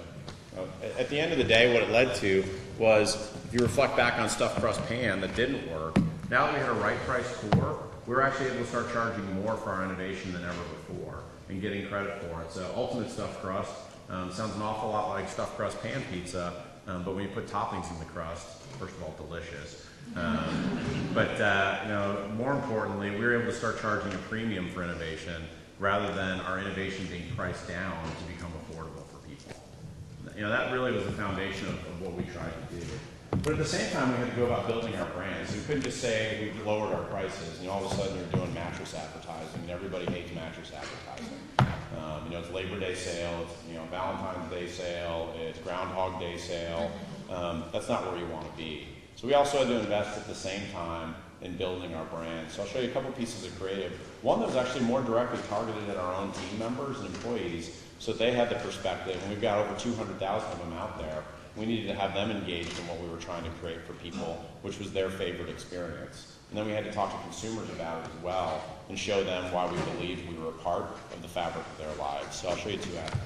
[SPEAKER 2] at the end of the day, what it led to was, if you reflect back on stuffed crust pan that didn't work, now that we had a right price core, we were actually able to start charging more for our innovation than ever before and getting credit for it. So ultimate stuffed crust sounds an awful lot like stuffed crust pan pizza, but when you put toppings in the crust, first of all, delicious. More importantly, we were able to start charging a premium for innovation rather than our innovation being priced down to become affordable for people. That really was the foundation of what we tried to do. But at the same time, we had to go about building our brand. So we couldn't just say we lowered our prices. All of a sudden, we're doing mattress advertising, and everybody hates mattress advertising. It's Labor Day sale, it's Valentine's Day sale, it's Groundhog Day sale. That's not where you want to be. So we also had to invest at the same time in building our brand. So I'll show you a couple pieces of creative. One that was actually more directly targeted at our own team members and employees, so they had the perspective, and we've got over 200,000 of them out there. We needed to have them engaged in what we were trying to create for people, which was their favorite experience. And then we had to talk to consumers about it as well and show them why we believed we were a part of the fabric of their lives. So I'll show you 2 ads.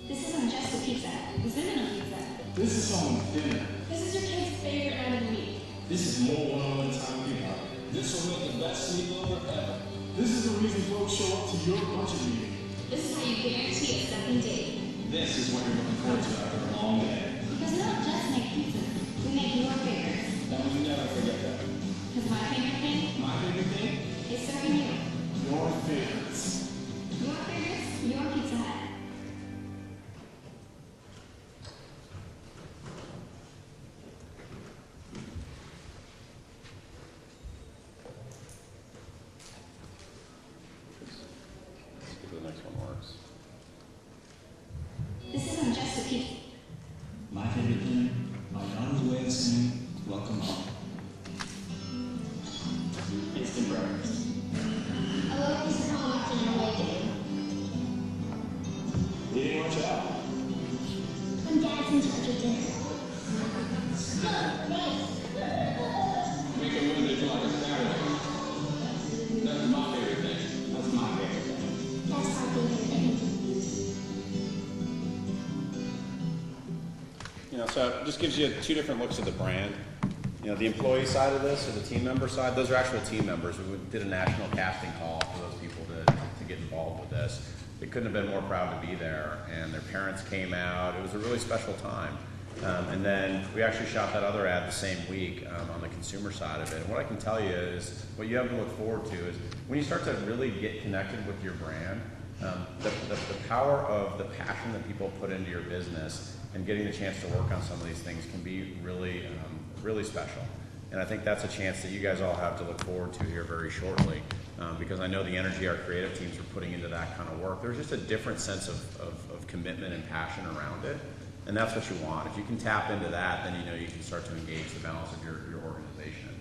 [SPEAKER 4] This isn't just a pizza. This isn't a pizza.
[SPEAKER 3] This is someone's dinner.
[SPEAKER 4] This is your kid's favorite night of the week.
[SPEAKER 3] This is more one-on-one time with you. This will make the best sleepover ever. This is the reason folks show up to your budget meeting.
[SPEAKER 4] This is how you guarantee a second date.
[SPEAKER 3] This is what you're looking forward to after a long day.
[SPEAKER 4] Because we don't just make pizza. We make your favorites.
[SPEAKER 3] Now you never forget that.
[SPEAKER 4] Because my favorite thing
[SPEAKER 3] My favorite thing?
[SPEAKER 4] is serving you.
[SPEAKER 3] Your favorites.
[SPEAKER 4] Your favorites, your Pizza Hut.
[SPEAKER 2] The next one works.
[SPEAKER 4] This isn't just a pizza.
[SPEAKER 3] My favorite thing? My daughter's way of saying, welcome home. Instant breakfast.
[SPEAKER 4] A little piece of home after your way day.
[SPEAKER 3] We didn't watch out.
[SPEAKER 4] When Dad's in charge of dinner.
[SPEAKER 3] Make a window feel like a Saturday. That's my favorite thing. That's my favorite thing.
[SPEAKER 4] That's our favorite thing.
[SPEAKER 2] So it just gives you 2 different looks at the brand. The employee side of this or the team member side, those are actual team members. We did a national casting call for those people to get involved with this. They couldn't have been more proud to be there, and their parents came out. It was a really special time. And then we actually shot that other ad the same week on the consumer side of it. And what I can tell you is, what you have to look forward to is when you start to really get connected with your brand, the power of the passion that people put into your business and getting the chance to work on some of these things can be really, really special. And I think that's a chance that you guys all have to look forward to here very shortly, because I know the energy our creative teams are putting into that kind of work. There's just a different sense of commitment and passion around it, and that's what you want. If you can tap into that, then you can start to engage the balance of your organization.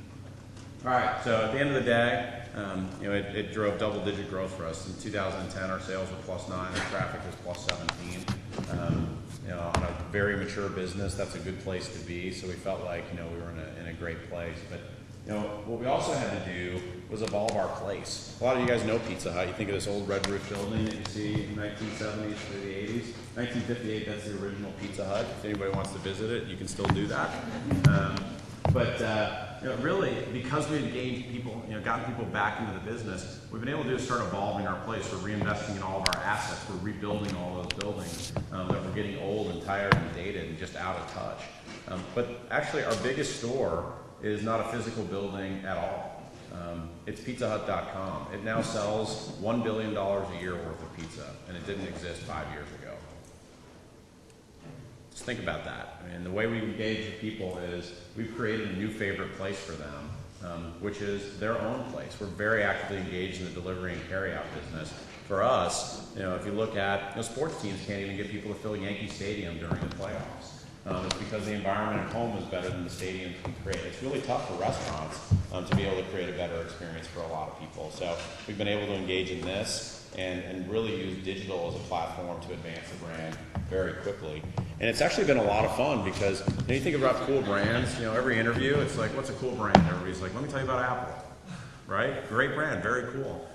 [SPEAKER 2] All right, so at the end of the day, it drove double-digit growth for us. In 2010, our sales were +9, our traffic was +17. On a very mature business. That's a good place to be. So we felt like, we were in a great place. But, what we also had to do was evolve our place. A lot of you guys know Pizza Hut. You think of this old red roof building that you see in the 1970s through the 80s. 1958, that's the original Pizza Hut. If anybody wants to visit it, you can still do that. Really, because we've engaged people, gotten people back into the business, we've been able to do is start evolving our place. We're reinvesting in all of our assets. We're rebuilding all those buildings that were getting old and tired and dated and just out of touch. But actually, our biggest store is not a physical building at all. It's pizzahut.com. It now sells $1 billion a year worth of pizza, and it didn't exist 5 years ago. Just think about that. The way we engage with people is we've created a new favorite place for them, which is their own place. We're very actively engaged in the delivery and carryout business. For us, if you look at, sports teams can't even get people to fill Yankee Stadium during the playoffs. It's because the environment at home is better than the stadiums can create. It's really tough for restaurants to be able to create a better experience for a lot of people. So we've been able to engage in this and really use digital as a platform to advance the brand very quickly. And it's actually been a lot of fun because when you think about cool brands, every interview, it's like, what's a cool brand? Everybody's like, let me tell you about Apple, right? Great brand, very cool.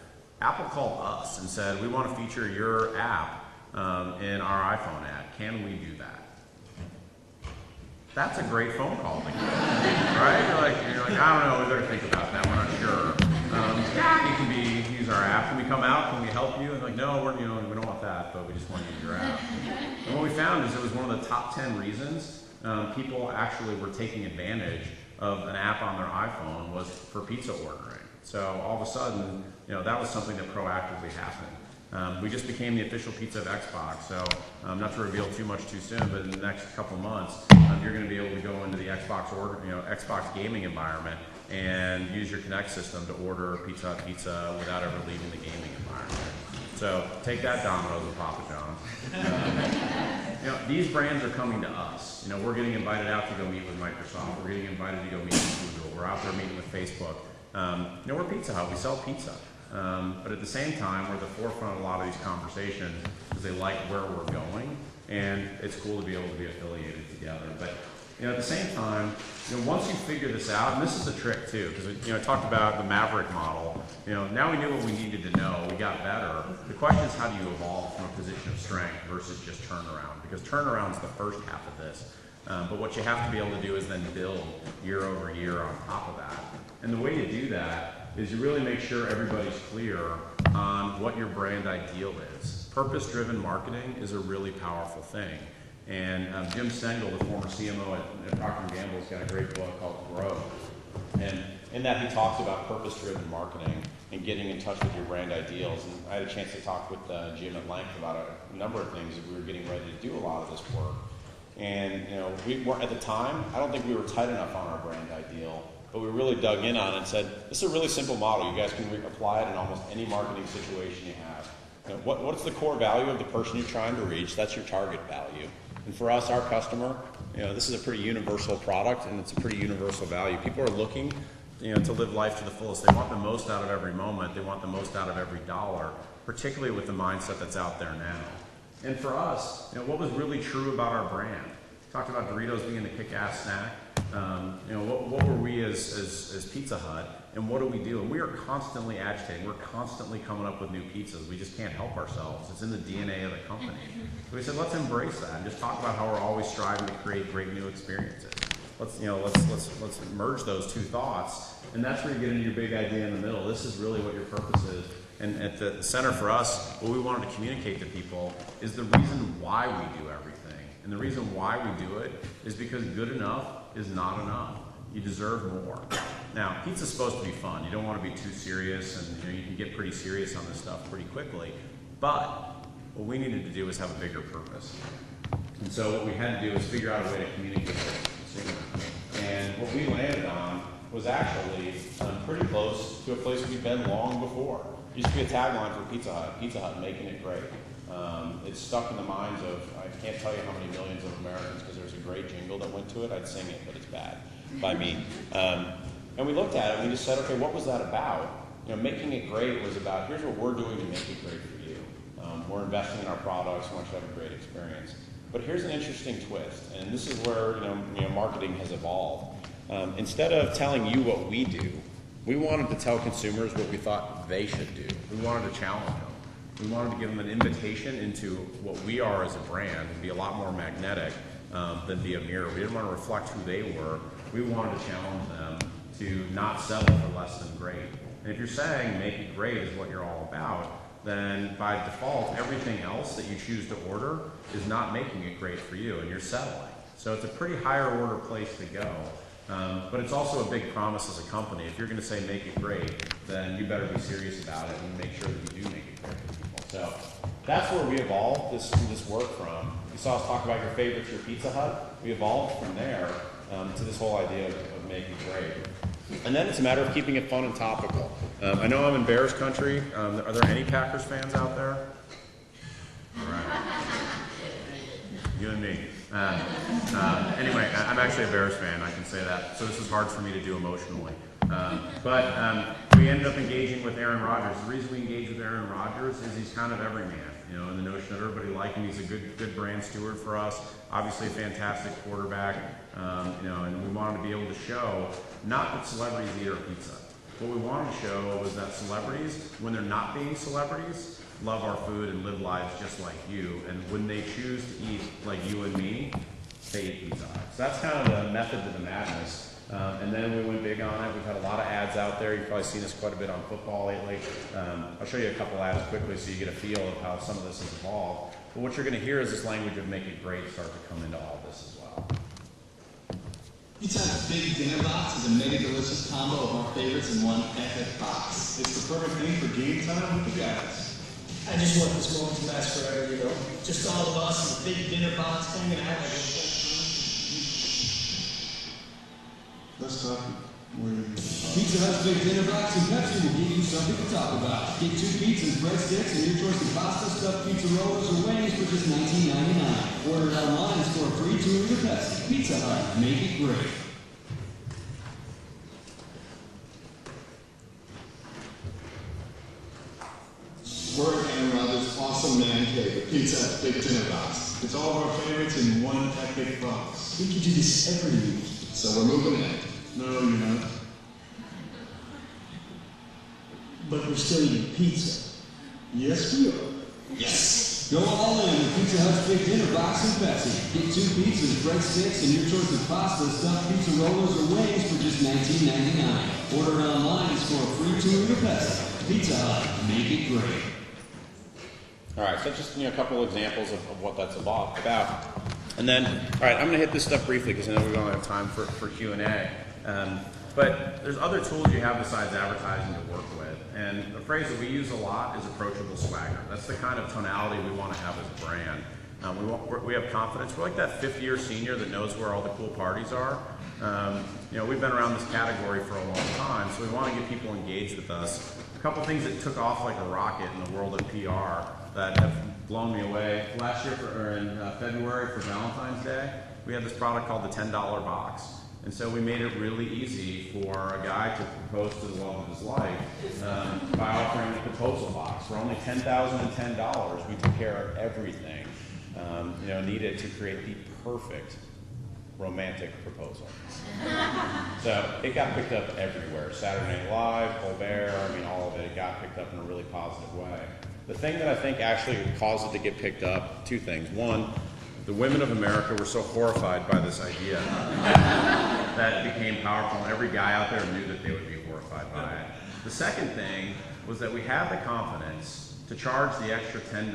[SPEAKER 2] Apple called us and said, we want to feature your app in our iPhone ad. Can we do that? That's a great phone call to get, right? You're like, I don't know, we better think about that. We're not sure. You can use our app. Can we come out? Can we help you? And like, no, we don't want that, but we just want to use your app. And what we found is it was one of the top 10 reasons people actually were taking advantage of an app on their iPhone was for pizza ordering. So all of a sudden, that was something that proactively happened. We just became the official pizza of Xbox, so not to reveal too much too soon, but in the next couple months, you're going to be able to go into the Xbox gaming environment and use your Connect system to order Pizza Hut pizza without ever leaving the gaming environment. So take that, Domino's and Papa John's. These brands are coming to us. We're getting invited out to go meet with Microsoft. We're getting invited to go meet with Google. We're out there meeting with Facebook. We're Pizza Hut. We sell pizza. But at the same time, we're at the forefront of a lot of these conversations because they like where we're going, and it's cool to be able to be affiliated together. But at the same time, once you figure this out, and this is the trick too, because I talked about the Maverick model. Now we knew what we needed to know. We got better. The question is, how do you evolve from a position of strength versus just turnaround? Because turnaround is the first half of this. But what you have to be able to do is then build year over year on top of that. And the way you do that is you really make sure everybody's clear on what your brand ideal is. Purpose-driven marketing is a really powerful thing. And Jim Stengel, the former CMO at Procter & Gamble, has got a great book called Grow. And in that he talks about purpose-driven marketing and getting in touch with your brand ideals. And I had a chance to talk with Jim at length about a number of things that we were getting ready to do a lot of this work. And we weren't, at the time, I don't think we were tight enough on our brand ideal. But we really dug in on it and said, this is a really simple model. You guys can apply it in almost any marketing situation you have. What's the core value of the person you're trying to reach? That's your target value. And for us, our customer, this is a pretty universal product and it's a pretty universal value. People are looking, to live life to the fullest. They want the most out of every moment. They want the most out of every dollar, particularly with the mindset that's out there now. And for us, what was really true about our brand? Talked about Doritos being the kick-ass snack. What were we as Pizza Hut, and what do we do? And we are constantly agitating. We're constantly coming up with new pizzas. We just can't help ourselves. It's in the DNA of the company. So we said, let's embrace that and just talk about how we're always striving to create great new experiences. Let's merge those two thoughts, and that's where you get into your big idea in the middle. This is really what your purpose is. And at the center for us, what we wanted to communicate to people is the reason why we do everything. And the reason why we do it is because good enough is not enough. You deserve more. Now, pizza's supposed to be fun. You don't want to be too serious, and you can get pretty serious on this stuff pretty quickly. But what we needed to do was have a bigger purpose. And so what we had to do was figure out a way to communicate with the consumer. And what we landed on was actually pretty close to a place we've been long before. It used to be a tagline for Pizza Hut, making it great. It's stuck in the minds of, I can't tell you how many millions of Americans, because there's a great jingle that went to it. I'd sing it, but it's bad by me. And we looked at it and we just said, okay, what was that about? Making it great was about, here's what we're doing to make it great for you. We're investing in our products. We want you to have a great experience.
[SPEAKER 1] But here's an interesting twist, and this is where marketing has evolved. Instead of telling you what we do, we wanted to tell consumers what we thought they should do. We wanted to challenge them. We wanted to give them an invitation into what we are as a brand and be a lot more magnetic than be a mirror. We didn't want to reflect who they were. We wanted to challenge them to not settle for less than great. And if you're saying make it great is what you're all about, then by default, everything else that you choose to order is not making it great for you, and you're settling. So it's a pretty higher order place to go. But it's also a big promise as a company. If you're going to say make it great, then you better be serious about it and make sure that you do make it great for people. So that's where we evolved this work from. You saw us talk about your favorites, your Pizza Hut. We evolved from there to this whole idea of making great. And then it's a matter of keeping it fun and topical. I know I'm in Bears country. Are there any Packers fans out there? All right. You and me. Anyway, I'm actually a Bears fan, I can say that. So this is hard for me to do emotionally. But we ended up engaging with Aaron Rodgers. The reason we engaged with Aaron Rodgers is he's kind of everyman, and the notion that everybody liked him. He's a good brand steward for us. Obviously a fantastic quarterback, and we wanted to be able to show not that celebrities eat our pizza. What we wanted to show was that celebrities, when they're not being celebrities, love our food and live lives just like you. And when they choose to eat like you and me, they eat Pizza Hut. So that's kind of the method to the madness. And then we went big on it. We've had a lot of ads out there. You've probably seen us quite a bit on football lately. I'll show you a couple ads quickly so you get a feel of how some of this has evolved. But what you're going to hear is this language of make it great start to come into all this as well.
[SPEAKER 3] Pizza Hut's Big Dinner Box is a mega delicious combo of our favorites in one epic box. It's the perfect thing for game time with the guys.
[SPEAKER 5] I just want this moment to last forever, Just all of us in the big dinner box hanging out.
[SPEAKER 3] Let's talk.
[SPEAKER 6] Pizza Hut's Big Dinner Box and Pepsi will give you something to talk about. Get 2 pizzas, breadsticks, and your choice of pasta, stuffed pizza rollers, or wings for just $19.99. Order it online and score a free 2-liter Pepsi. Pizza Hut, make it great.
[SPEAKER 3] We're at Aaron Rodgers' awesome man cave at Pizza Hut's Big Dinner Box. It's all of our favorites in one epic box.
[SPEAKER 5] We could do this every week.
[SPEAKER 3] So we're moving in. No, you're not.
[SPEAKER 5] But we're still eating pizza.
[SPEAKER 3] Yes, we are. Yes!
[SPEAKER 6] Go all in with Pizza Hut's Big Dinner Box and Pepsi. Get 2 pizzas, breadsticks, and your choice of pasta, stuffed pizza rollers, or wings for just $19.99. Order it online and score a free 2-liter Pepsi. Pizza Hut, make it great.
[SPEAKER 1] All right, so just a couple examples of what that's about. And then, all right, I'm going to hit this stuff briefly because I know we don't have time for Q&A. But there's other tools you have besides advertising to work with. And the phrase that we use a lot is approachable swagger. That's the kind of tonality we want to have as a brand. We have confidence. We're like that 50-year senior that knows where all the cool parties are. We've been around this category for a long time, so we want to get people engaged with us. A couple things that took off like a rocket in the world of PR that have blown me away. Last year, in February for Valentine's Day, we had this product called the $10 box. And so we made it really easy for a guy to propose to the love of his life by offering a proposal box. For only $10,010, we took care of everything needed to create the perfect romantic proposal. So it got picked up everywhere. Saturday Night Live, Colbert, all of it got picked up in a really positive way. The thing that I think actually caused it to get picked up, 2 things. One, the women of America were so horrified by this idea that it became powerful, and every guy out there knew that they would be horrified by it. The second thing was that we had the confidence to charge the extra $10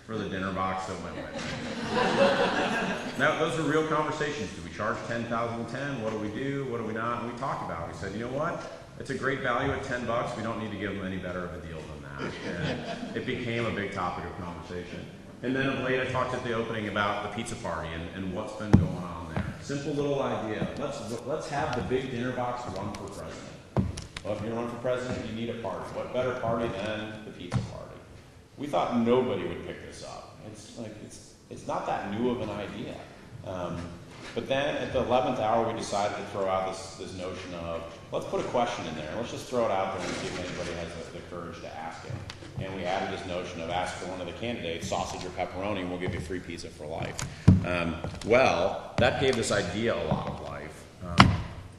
[SPEAKER 1] for the dinner box that went with it. Now, those are real conversations. Do we charge $10,010? What do we do? What do we not? And we talked about it. We said, you know what? It's a great value at $10. We don't need to give them any better of a deal than that. And it became a big topic of conversation. And then of late, I talked at the opening about the pizza party and what's been going on there. Simple little idea. Let's have the big dinner box run for president. Well, if you're run for president, you need a party. What better party than the pizza party? We thought nobody would pick this up. It's not that new of an idea.
[SPEAKER 2] But then at the 11th hour, we decided to throw out this notion of, let's put a question in there. Let's just throw it out there and see if anybody has the courage to ask it. And we added this notion of ask for one of the candidates, sausage or pepperoni, and we'll give you free pizza for life. Well, that gave this idea a lot of life.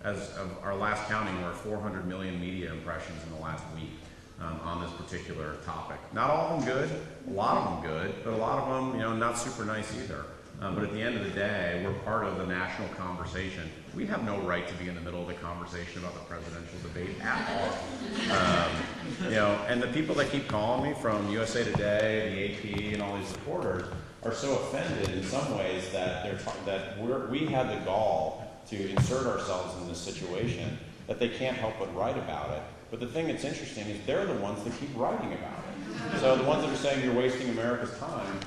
[SPEAKER 2] As of our last counting, we're at 400 million media impressions in the last week on this particular topic. Not all of them good, a lot of them good, but a lot of them, not super nice either. But at the end of the day, we're part of the national conversation. We have no right to be in the middle of the conversation about the presidential debate at all. And the people that keep calling me from USA Today, the AP, and all these reporters are so offended in some ways that we had the gall to insert ourselves in this situation that they can't help but write about it. But the thing that's interesting is they're the ones that keep writing about it. So the ones that are saying you're wasting America's time,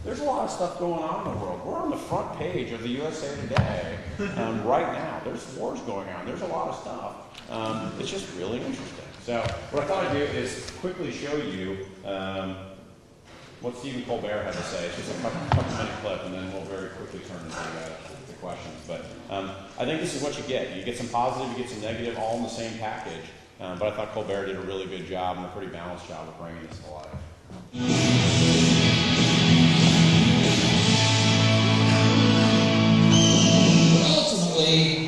[SPEAKER 2] there's a lot of stuff going on in the world. We're on the front page of the USA Today right now. There's wars going on. There's a lot of stuff. It's just really interesting. So what I thought I'd do is quickly show you what Stephen Colbert had to say. It's just a couple-minute clip, and then we'll very quickly turn into the questions. But I think this is what you get. You get some positive, you get some negative, all in the same package. But I thought Colbert did a really good job and a pretty balanced job of bringing this to life.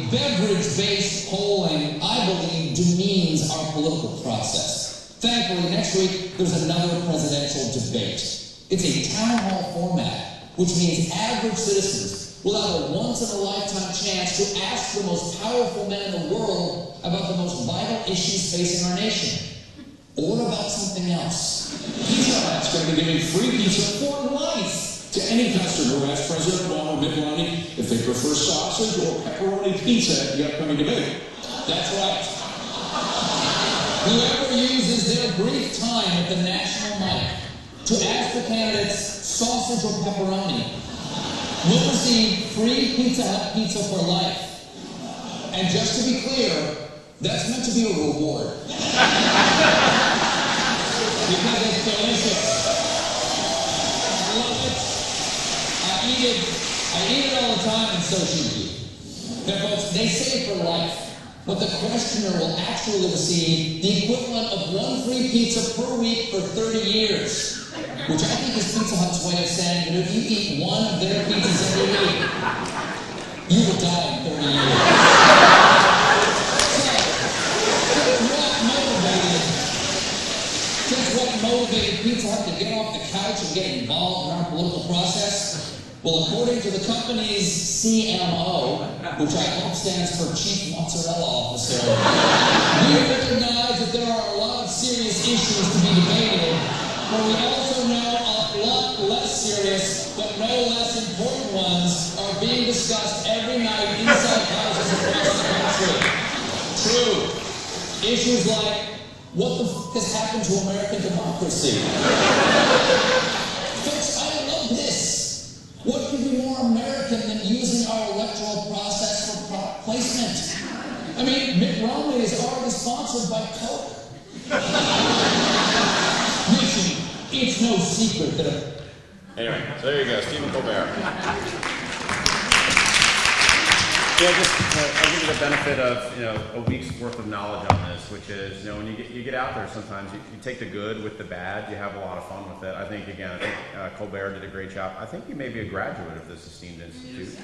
[SPEAKER 7] Beverage-based polling, I believe, demeans our political process. Thankfully, next week, there's another presidential debate. It's a town hall format, which means average citizens will have a once-in-a-lifetime chance to ask the most powerful men in the world about the most vital issues facing our nation. Or about something else. Pizza Hut's going to be giving free pizza for life to any customer who asks President Obama or Mitt Romney if they prefer sausage or pepperoni pizza at the upcoming debate. That's right. Whoever uses their brief time at the national mic to ask the candidates sausage or pepperoni will receive free Pizza Hut pizza for life. And just to be clear, that's meant to be a reward. Because it's delicious. I love it. I eat it all the time, and so should you. Now, folks, they say for life, but the questioner will actually receive the equivalent of one free pizza per week for 30 years, which I think is Pizza Hut's way of saying that if you eat one of their pizzas every week, you will die in 30 years. So, just what motivated Pizza Hut to get off the couch and get involved in our political process? Well, according to the company's CMO, which I hope stands for Chief Mozzarella Officer, we recognize that there are a lot of serious issues to be debated, but we also know a lot less serious, but no less important ones are being discussed every night inside houses across the country. True. Issues like, what the f*** has happened to American democracy? Folks, I love this. What could be more American than using our electoral process for product placement? I mean, Mitt Romney is already sponsored by Coke. Nation, it's no secret that
[SPEAKER 2] Anyway, so there you go, Stephen Colbert. Yeah, I'll give you the benefit of a week's worth of knowledge on this, which is when you get out there, sometimes you take the good with the bad. You have a lot of fun with it. I think Colbert did a great job. I think he may be a graduate of this esteemed institute.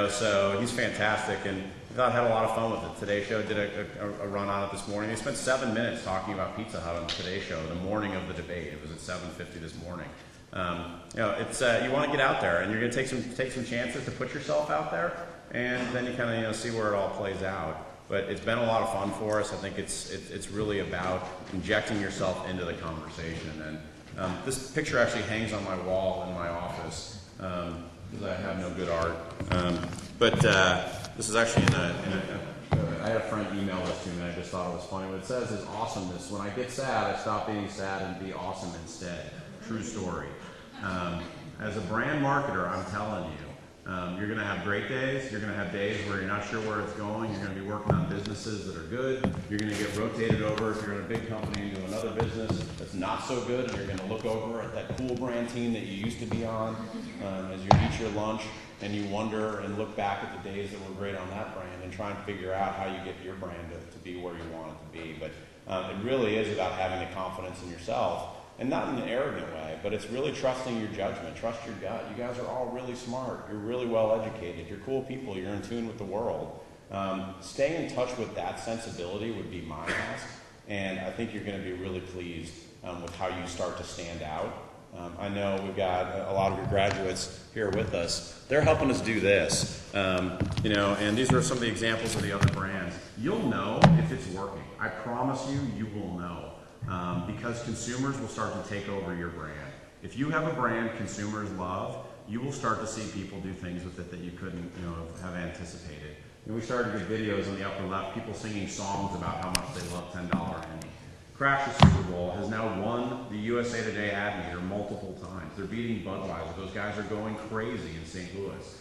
[SPEAKER 2] So he's fantastic, and I thought I had a lot of fun with it. Today Show did a run on it this morning. They spent 7 minutes talking about Pizza Hut on the Today Show the morning of the debate. It was at 7:50 this morning. It's you want to get out there, and you're going to take some chances to put yourself out there, and then you kind of see where it all plays out. But it's been a lot of fun for us. I think it's really about injecting yourself into the conversation. And this picture actually hangs on my wall in my office because I have no good art. But this is actually I had a friend email this to me, and I just thought it was funny. What it says is awesomeness. When I get sad, I stop being sad and be awesome instead. True story. As a brand marketer, I'm telling you, You're going to have great days. You're going to have days where you're not sure where it's going. You're going to be working on businesses that are good. You're going to get rotated over if you're in a big company into another business that's not so good, and you're going to look over at that cool brand team that you used to be on as you eat your lunch, and you wonder and look back at the days that were great on that brand and try and figure out how you get your brand to be where you want it to be. But it really is about having the confidence in yourself, and not in an arrogant way, but it's really trusting your judgment, trust your gut. You guys are all really smart. You're really well educated. You're cool people. You're in tune with the world. Stay in touch with that sensibility would be my ask, and I think you're going to be really pleased with how you start to stand out. I know we've got a lot of your graduates here with us. They're helping us do this, and these are some of the examples of the other brands. You'll know if it's working. I promise you, you will know. Because consumers will start to take over your brand. If you have a brand consumers love, you will start to see people do things with it that you couldn't have anticipated. And we started with videos on the upper left, people singing songs about how much they love $10 Henny. Crash the Super Bowl has now won the USA Today ad meter multiple times. They're beating Budweiser. Those guys are going crazy in St. Louis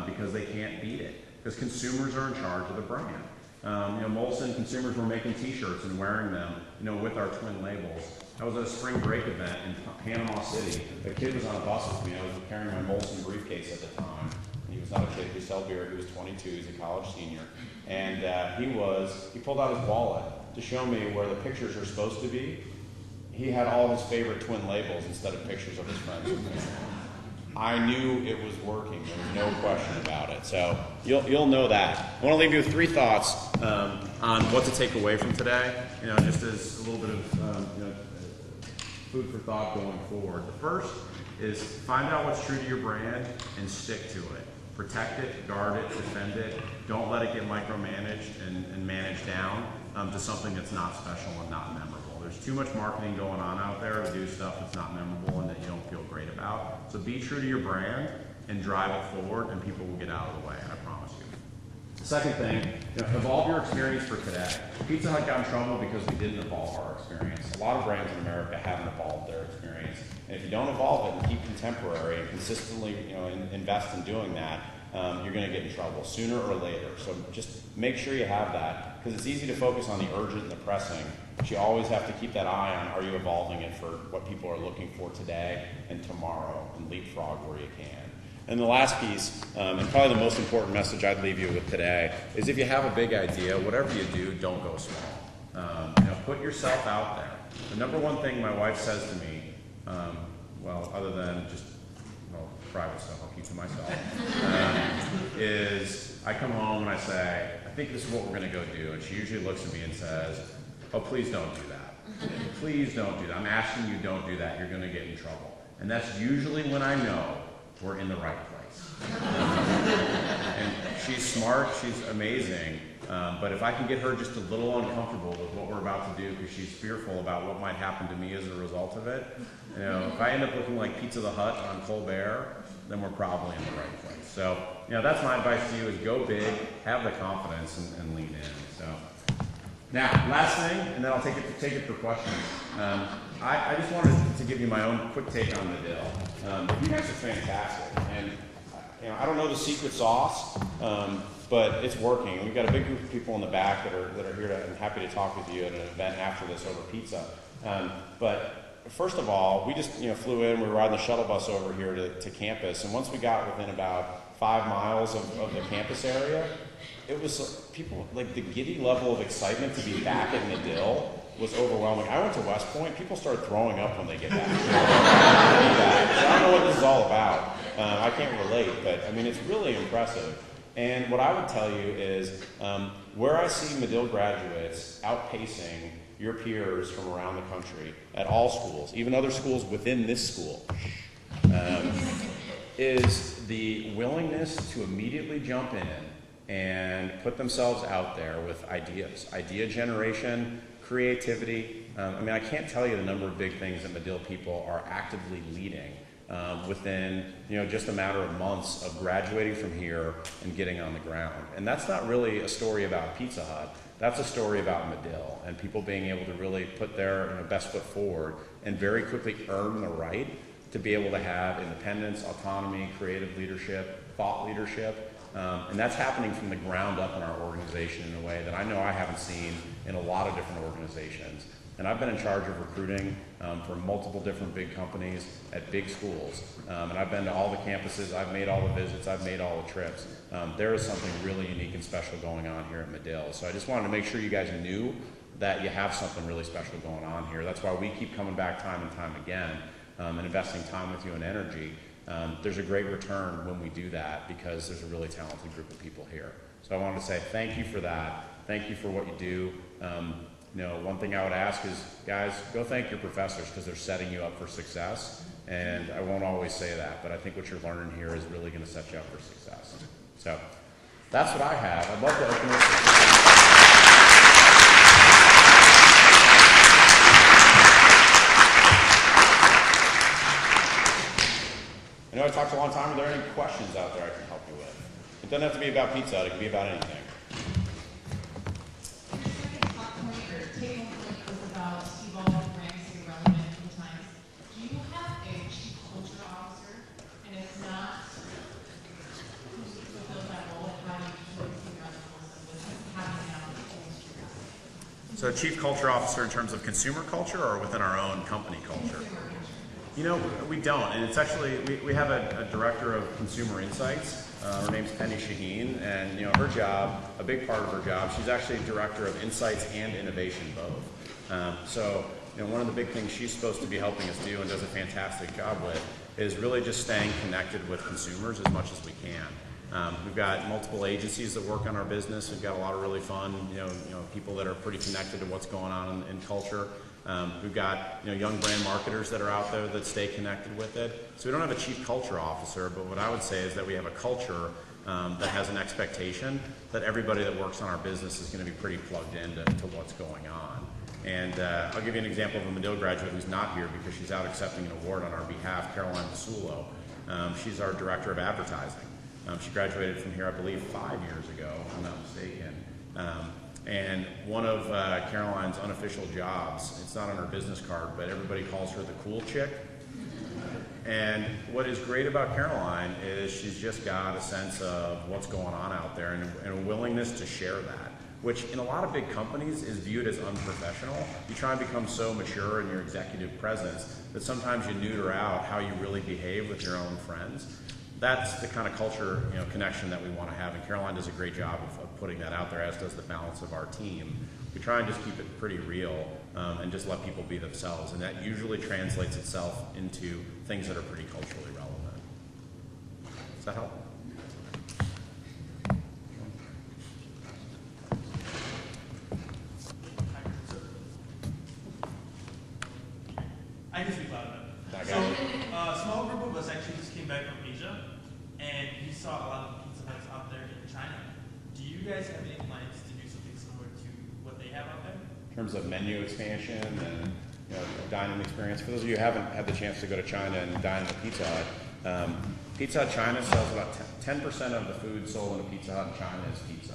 [SPEAKER 2] because they can't beat it. Because consumers are in charge of the brand. Molson consumers were making T-shirts and wearing them, with our twin labels. I was at a spring break event in Panama City. A kid was on a bus with me. I was carrying my Molson briefcase at the time. And he was not a kid. He sold beer. He was 22. He's a college senior. And he pulled out his wallet to show me where the pictures are supposed to be. He had all his favorite twin labels instead of pictures of his friends. I knew it was working. There was no question about it. So you'll know that. I want to leave you with 3 thoughts on what to take away from today. Just as a little bit of food for thought going forward. The first is find out what's true to your brand and stick to it. Protect it, guard it, defend it. Don't let it get micromanaged and managed down to something that's not special and not memorable. There's too much marketing going on out there to do stuff that's not memorable and that you don't feel great about. So be true to your brand and drive it forward, and people will get out of the way, I promise you. The second thing, evolve your experience for today. Pizza Hut got in trouble because we didn't evolve our experience. A lot of brands in America haven't evolved their experience. And if you don't evolve it and keep contemporary and consistently invest in doing that, you're going to get in trouble sooner or later. So just make sure you have that, because it's easy to focus on the urgent and the pressing, but you always have to keep that eye on, are you evolving it for what people are looking for today and tomorrow, and leapfrog where you can. And the last piece, and probably the most important message I'd leave you with today, is if you have a big idea, whatever you do, don't go small. Put yourself out there. The number one thing my wife says to me, other than just private stuff, I'll keep to myself, is I come home and I say, I think this is what we're going to go do. And she usually looks at me and says, oh, please don't do that. Please don't do that. I'm asking you, don't do that. You're going to get in trouble. And that's usually when I know we're in the right place. And she's smart. She's amazing. But if I can get her just a little uncomfortable with what we're about to do because she's fearful about what might happen to me as a result of it, if I end up looking like Pizza the Hut on Colbert, then we're probably in the right place. So, that's my advice to you is go big, have the confidence, and lean in. So, now, last thing, and then I'll take it for questions. I just wanted to give you my own quick take on Medill. You guys are fantastic, and I don't know the secret sauce, but it's working. We've got a big group of people in the back that are here and happy to talk with you at an event after this over pizza. But first of all, we just flew in. We were riding the shuttle bus over here to campus, and once we got within about 5 miles of the campus area, it was people, like the giddy level of excitement to be back at Medill was overwhelming. I went to West Point, people start throwing up when they get back. So I don't know what this is all about. I can't relate, but I mean, it's really impressive. And what I would tell you is where I see Medill graduates outpacing your peers from around the country at all schools, even other schools within this school, is the willingness to immediately jump in and put themselves out there with ideas, idea generation, creativity. I can't tell you the number of big things that Medill people are actively leading within just a matter of months of graduating from here and getting on the ground. And that's not really a story about Pizza Hut. That's a story about Medill and people being able to really put their best foot forward and very quickly earn the right to be able to have independence, autonomy, creative leadership, thought leadership. And that's happening from the ground up in our organization in a way that I know I haven't seen in a lot of different organizations. And I've been in charge of recruiting for multiple different big companies at big schools. And I've been to all the campuses, I've made all the visits, I've made all the trips. There is something really unique and special going on here at Medill. So I just wanted to make sure you guys knew that you have something really special going on here. That's why we keep coming back time and time again and investing time with you and energy. There's a great return when we do that because there's a really talented group of people here. So I wanted to say thank you for that. Thank you for what you do. One thing I would ask is, guys, go thank your professors because they're setting you up for success. And I won't always say that, but I think what you're learning here is really going to set you up for success. So that's what I have. I'd love to open this. I know I talked a long time. Are there any questions out there I can help you with? It doesn't have to be about Pizza Hut. It can be about anything. So chief culture officer in terms of consumer culture or within our own company culture? We don't, and it's actually, we have a director of consumer insights. Her name's Penny Shaheen, and her job, a big part of her job, she's actually director of insights and innovation both. So one of the big things she's supposed to be helping us do and does a fantastic job with is really just staying connected with consumers as much as we can. We've got multiple agencies that work on our business. We've got a lot of really fun, people that are pretty connected to what's going on in culture. We've got young brand marketers that are out there that stay connected with it. So we don't have a chief culture officer, but what I would say is that we have a culture that has an expectation that everybody that works on our business is going to be pretty plugged into what's going on. And I'll give you an example of a Medill graduate who's not here because she's out accepting an award on our behalf, Caroline Basulo. She's our director of advertising. She graduated from here, I believe, 5 years ago, if I'm not mistaken. And one of Caroline's unofficial jobs, it's not on her business card, but everybody calls her the cool chick. And what is great about Caroline is she's just got a sense of what's going on out there and a willingness to share that, which in a lot of big companies is viewed as unprofessional. You try and become so mature in your executive presence that sometimes you neuter out how you really behave with your own friends. That's the kind of culture, connection that we want to have, and Caroline does a great job of putting that out there, as does the balance of our team. We try and just keep it pretty real and just let people be themselves, and that usually translates itself into things that are pretty culturally relevant. Does that help?
[SPEAKER 8] I can speak louder. So, a small group of us actually just came back from Asia, and we saw a lot of Pizza Huts out there in China. Do you guys have any plans to do something similar to what they have out there?
[SPEAKER 2] In terms of menu expansion and dining experience, for those of you who haven't had the chance to go to China and dine at a Pizza Hut, Pizza Hut China sells about 10% of the food sold in a Pizza Hut in China is pizza.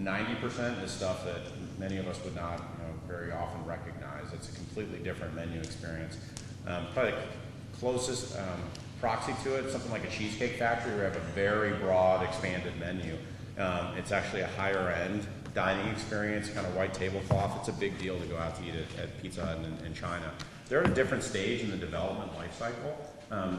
[SPEAKER 2] 90% is stuff that many of us would not very often recognize. It's a completely different menu experience. Probably the closest proxy to it, something like a Cheesecake Factory, where we have a very broad, expanded menu. It's actually a higher end dining experience, kind of white tablecloth. It's a big deal to go out to eat at Pizza Hut in China. They're at a different stage in the development life cycle.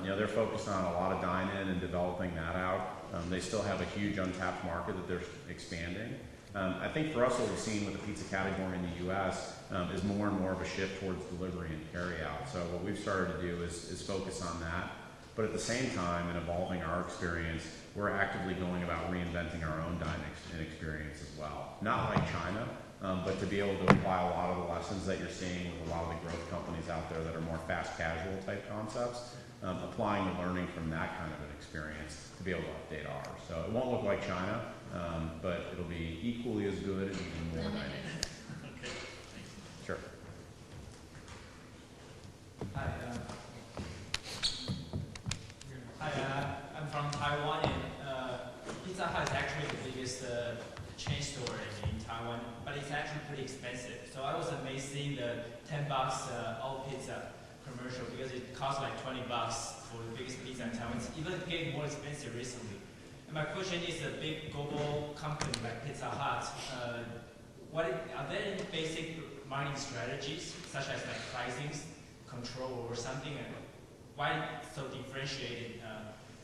[SPEAKER 2] They're focused on a lot of dine-in and developing that out. They still have a huge untapped market that they're expanding. I think for us, what we've seen with the pizza category in the U.S. Is more and more of a shift towards delivery and carry-out. So what we've started to do is focus on that. But at the same time, in evolving our experience, we're actively going about reinventing our own dining experience as well. Not like China, but to be able to apply a lot of the lessons that you're seeing with a lot of the growth companies out there that are more fast casual type concepts, applying the learning from that kind of an experience to be able to update ours. So it won't look like China, but it'll be equally as good and even more dynamic.
[SPEAKER 8] Okay, thanks.
[SPEAKER 2] Sure.
[SPEAKER 9] Hi, I'm from Taiwan, and Pizza Hut is actually the biggest chain store in Taiwan, but it's actually pretty expensive. So I was amazed seeing the $10 all pizza commercial because it costs like $20 for the biggest pizza in Taiwan. It's even getting more expensive recently. My question is a big global company like Pizza Hut. Are there any basic marketing strategies, such as like pricing control or something? And why so differentiated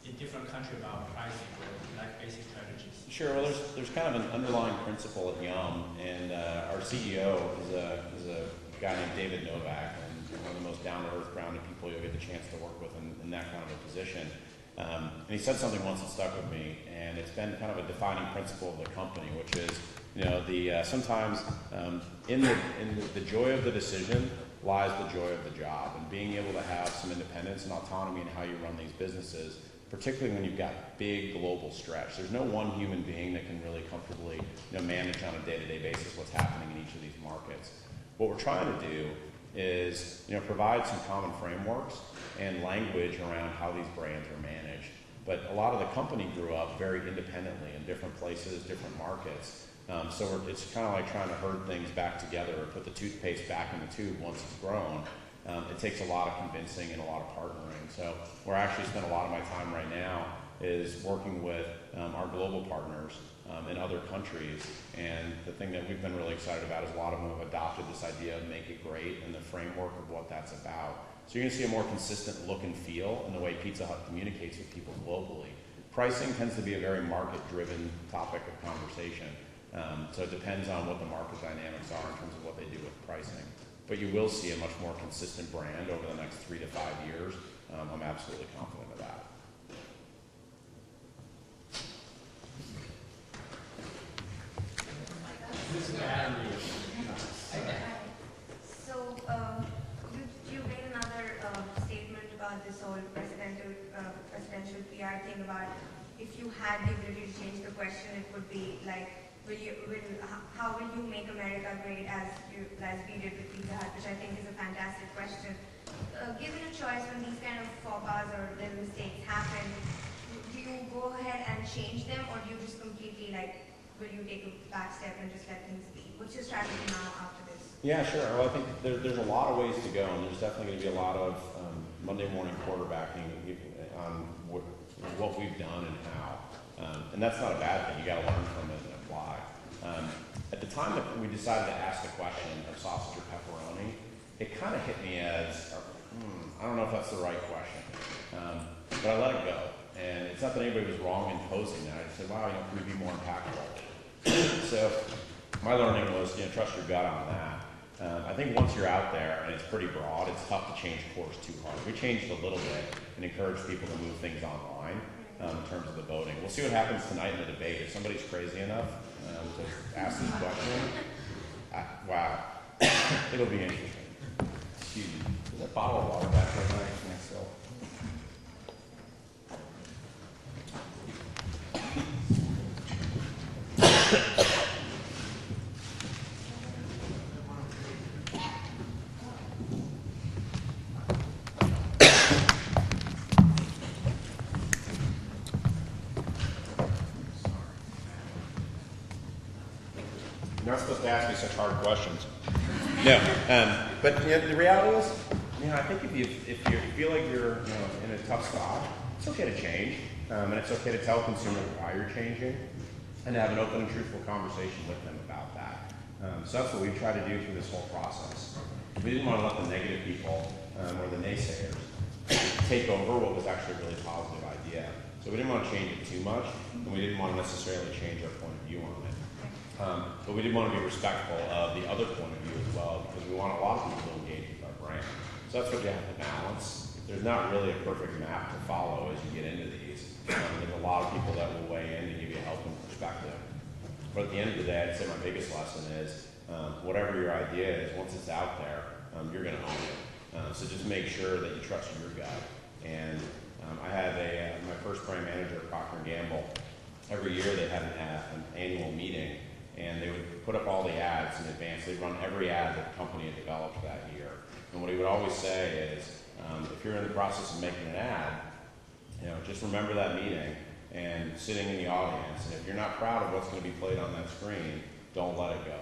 [SPEAKER 9] in different countries about pricing or like basic strategies?
[SPEAKER 2] Sure. Well, there's kind of an underlying principle at Yum, and our CEO is a guy named David Novak, and one of the most down-to-earth, grounded people you'll get the chance to work with in that kind of a position. And he said something once that stuck with me, and it's been kind of a defining principle of the company, which is, sometimes in the joy of the decision lies the joy of the job, and being able to have some independence and autonomy in how you run these businesses, particularly when you've got big global stretch. There's no one human being that can really comfortably manage on a day-to-day basis what's happening in each of these markets. What we're trying to do is provide some common frameworks and language around how these brands are managed. But a lot of the company grew up very independently in different places, different markets. So it's kind of like trying to herd things back together or put the toothpaste back in the tube once it's grown. It takes a lot of convincing and a lot of partnering. So where I actually spend a lot of my time right now is working with our global partners in other countries. And the thing that we've been really excited about is a lot of them have adopted this idea of make it great and the framework of what that's about. So you're going to see a more consistent look and feel in the way Pizza Hut communicates with people globally. Pricing tends to be a very market-driven topic of conversation. So it depends on what the market dynamics are in terms of what they do with pricing. But you will see a much more consistent brand over the next 3 to 5 years. I'm absolutely confident of that.
[SPEAKER 10] So you made another statement about this whole presidential PR thing about if you had the ability to change the question, it would be like, how will you make America great as we did with Pizza Hut, which I think is a fantastic question. Given a choice when these kind of faux pas or little mistakes happen, do you go ahead and change them, or do you just completely will you take a back step and just let things be? What's your strategy now after this?
[SPEAKER 2] Yeah, sure. Well, I think there's a lot of ways to go, and there's definitely going to be a lot of Monday morning quarterbacking on what we've done and how. And that's not a bad thing. You got to learn from it and apply. At the time that we decided to ask the question of sausage or pepperoni, it kind of hit me as, I don't know if that's the right question. But I let it go. And it's not that anybody was wrong in posing that. I just said, wow, could we be more impactful? So my learning was, trust your gut on that. I think once you're out there and it's pretty broad, it's tough to change course too hard. We changed a little bit and encouraged people to move things online in terms of the voting. We'll see what happens tonight in the debate. If somebody's crazy enough to ask this question, wow, it'll be interesting. Excuse me. Is that bottle of water back there? Myself. You're not supposed to ask me such hard questions. No, but the reality is, I think if you feel like you're in a tough spot, it's okay to change, and it's okay to tell consumers why you're changing, and have an open and truthful conversation with them about that. So that's what we try to do through this whole process. We didn't want to let the negative people or the naysayers take over what was actually a really positive idea. So we didn't want to change it too much, and we didn't want to necessarily change our point of view on it. But we did want to be respectful of the other point of view as well, because we want a lot of people to engage with our brand. So that's what you have to balance. There's not really a perfect map to follow as you get into these. There's a lot of people that will weigh in to give you help and perspective. But at the end of the day, I'd say my biggest lesson is whatever your idea is, once it's out there, you're going to own it. So just make sure that you trust your gut. And I had my first brand manager at Procter & Gamble. Every year they had an annual meeting, and they would put up all the ads in advance. They'd run every ad that the company had developed that year. And what he would always say is, if you're in the process of making an ad, just remember that meeting and sitting in the audience. And if you're not proud of what's going to be played on that screen, don't let it go.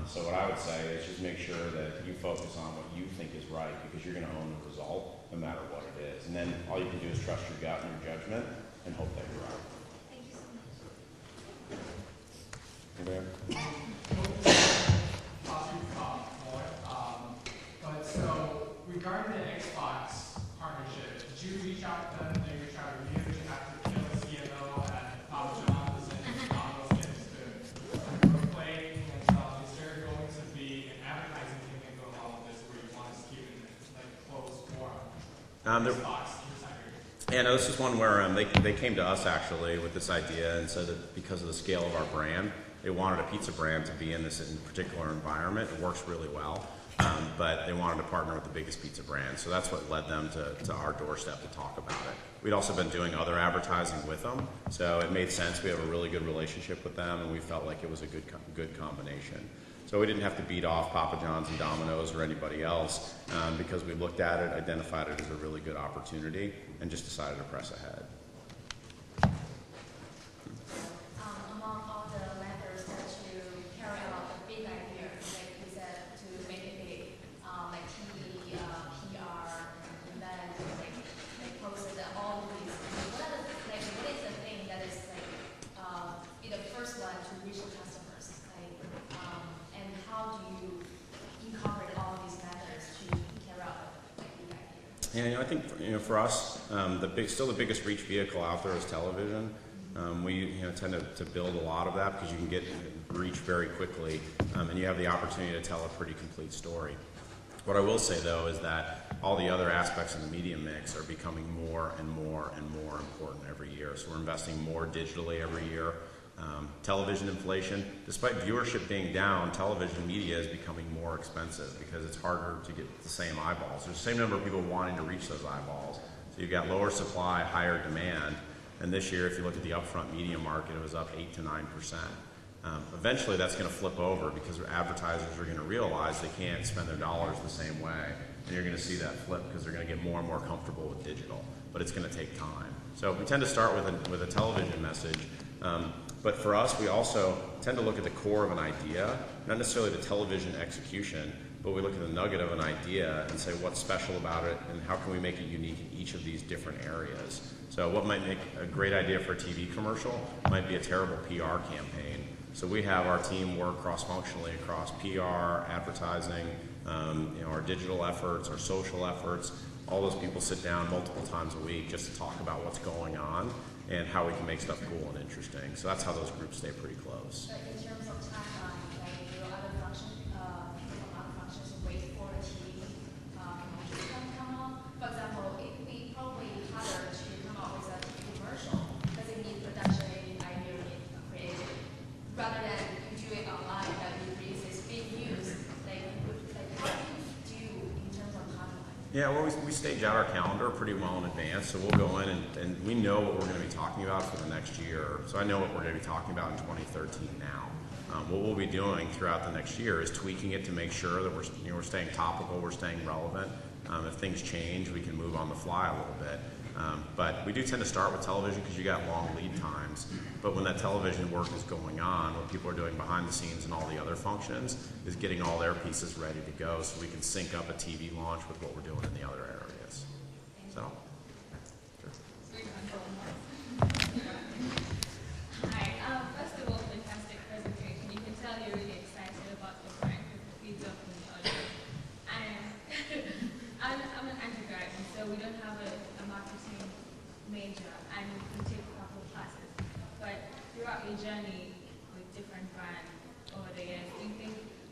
[SPEAKER 2] So what I would say is just make sure that you focus on what you think is right, because you're going to own the result no matter what it is. And then all you can do is trust your gut and your judgment and hope that you're right.
[SPEAKER 10] Thank you
[SPEAKER 2] Dan?
[SPEAKER 11] But so, regarding the Xbox partnership, did you reach out to them? Did you try to review? Did you have to kill a CMO at Papa John's and Domino's to proclaim and stuff? Is there going to be an advertising thing that goes along with this where you want to keep it in like closed forum? Xbox.
[SPEAKER 2] Yeah, no, this is one where they came to us actually with this idea and said that because of the scale of our brand, they wanted a pizza brand to be in this particular environment. It works really well, but they wanted to partner with the biggest pizza brand. So that's what led them to our doorstep to talk about it. We'd also been doing other advertising with them, so it made sense. We have a really good relationship with them, and we felt like it was a good combination. So we didn't have to beat off Papa John's and Domino's or anybody else because we looked at it, identified it as a really good opportunity, and just decided to press ahead.
[SPEAKER 12] Among all the methods that you carry out the big idea, like you said, to make it big, like TV, PR, and then like post all of these. What is the thing that is be the first one to reach the customers? And how do you incorporate all of these methods to carry out the big idea?
[SPEAKER 2] Yeah, I think for us, still the biggest reach vehicle out there is television. We tend to build a lot of that because you can get reach very quickly, and you have the opportunity to tell a pretty complete story. What I will say though is that all the other aspects of the media mix are becoming more and more and more important every year. So we're investing more digitally every year. Television inflation, despite viewership being down, television media is becoming more expensive because it's harder to get the same eyeballs. There's the same number of people wanting to reach those eyeballs. So you've got lower supply, higher demand. And this year, if you look at the upfront media market, it was up 8 to 9%. Eventually, that's going to flip over because advertisers are going to realize they can't spend their dollars the same way. And you're going to see that flip because they're going to get more and more comfortable with digital. But it's going to take time. So we tend to start with a television message. But for us, we also tend to look at the core of an idea, not necessarily the television execution, but we look at the nugget of an idea and say what's special about it and how can we make it unique in each of these different areas. So what might make a great idea for a TV commercial might be a terrible PR campaign. So we have our team work cross-functionally across PR, advertising, our digital efforts, our social efforts. All those people sit down multiple times a week just to talk about what's going on and how we can make stuff cool and interesting. So that's how those groups stay pretty close.
[SPEAKER 12] But in terms of timeline, like your other functions, wait for a TV commercial to come out. For example, it would be probably harder to come out with a TV commercial because it needs production, it needs idea, it needs creative. Rather than you do it online, that you release this big news, how do you do in terms of timeline?
[SPEAKER 2] Yeah, well, we stage out our calendar pretty well in advance, so we'll go in and we know what we're going to be talking about for the next year. So I know what we're going to be talking about in 2013 now. What we'll be doing throughout the next year is tweaking it to make sure that we're staying topical, we're staying relevant. If things change, we can move on the fly a little bit. But we do tend to start with television because you got long lead times. But when that television work is going on, what people are doing behind the scenes and all the other functions is getting all their pieces ready to go so we can sync up a TV launch with what we're doing in the other areas. So, sure.
[SPEAKER 13] Hi, first of all, fantastic presentation. You can tell you're really excited about the brand because it feeds off from the audience. And I'm an undergrad, and so we don't have a marketing major, and we take a couple of classes. But throughout your journey with different brands over the years,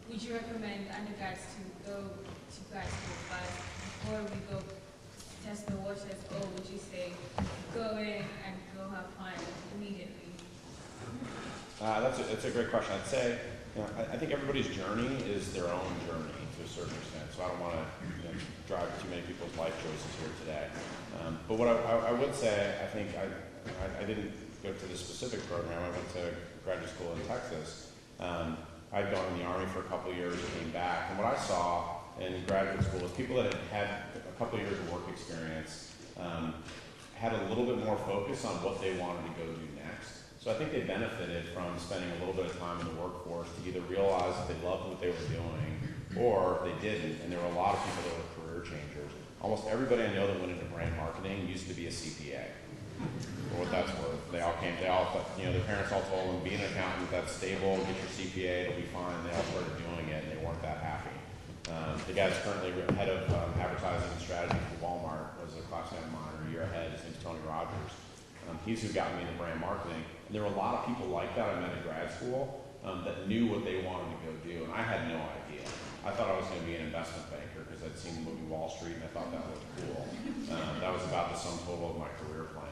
[SPEAKER 13] would you recommend undergrads to go to grad school first before we go test the waters, or would you say go in and go have fun immediately?
[SPEAKER 1] That's a great question. I'd say, I think everybody's journey is their own journey to a certain extent. So I don't want to drive too many people's life choices here today. But what I would say, I think I didn't go to this specific program. I went to graduate school in Texas. I'd gone in the Army for a couple of years and came back. And what I saw in graduate school was people that had a couple of years of work experience had a little bit more focus on what they wanted to go do next. So I think they benefited from spending a little bit of time in the workforce to either realize that they loved what they were doing or they didn't. And there were a lot of people that were career changers. Almost everybody I know that went into brand marketing used to be a CPA.
[SPEAKER 2] for what that's worth. They all, you know, their parents all told them, be an accountant, that's stable, get your CPA, it'll be fine. They all started doing it, and they weren't that happy. The guy's currently head of advertising and strategy for Walmart, was a classmate of mine, a year ahead. His name's Tony Rogers. He's who got me into brand marketing. And there were a lot of people like that I met in grad school that knew what they wanted to go do, and I had no idea. I thought I was going to be an investment banker because I'd seen the movie Wall Street, and I thought that looked cool. That was about the sum total of my career plan.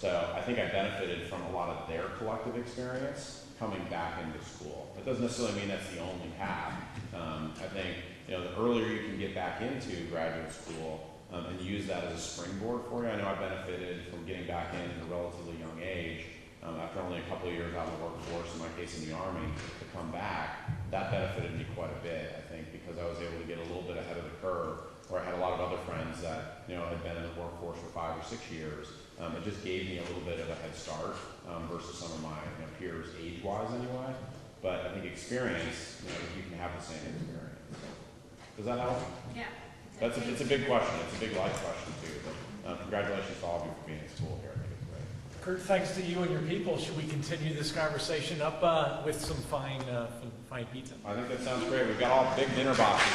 [SPEAKER 2] So I think I benefited from a lot of their collective experience coming back into school. That doesn't necessarily mean that's the only path. I think, you know, the earlier you can get back into graduate school and use that as a springboard for you. I know I benefited from getting back in at a relatively young age. After only a couple of years out of the workforce, in my case in the Army, to come back, that benefited me quite a bit, I think, because I was able to get a little bit ahead of the curve, where I had a lot of other friends that, you know, had been in the workforce for 5 or 6 years. It just gave me a little bit of a head start versus some of my, you know, peers, age-wise anyway. But I think experience, you know, you can have the same experience. Does that help?
[SPEAKER 13] Yeah.
[SPEAKER 2] It's a big question. It's a big life question too. But congratulations to all of you for being in school here. I think it's great.
[SPEAKER 14] Kurt, thanks to you and your people. Should we continue this conversation up with some fine pizza?
[SPEAKER 2] I think that sounds great. We've got all big dinner boxes.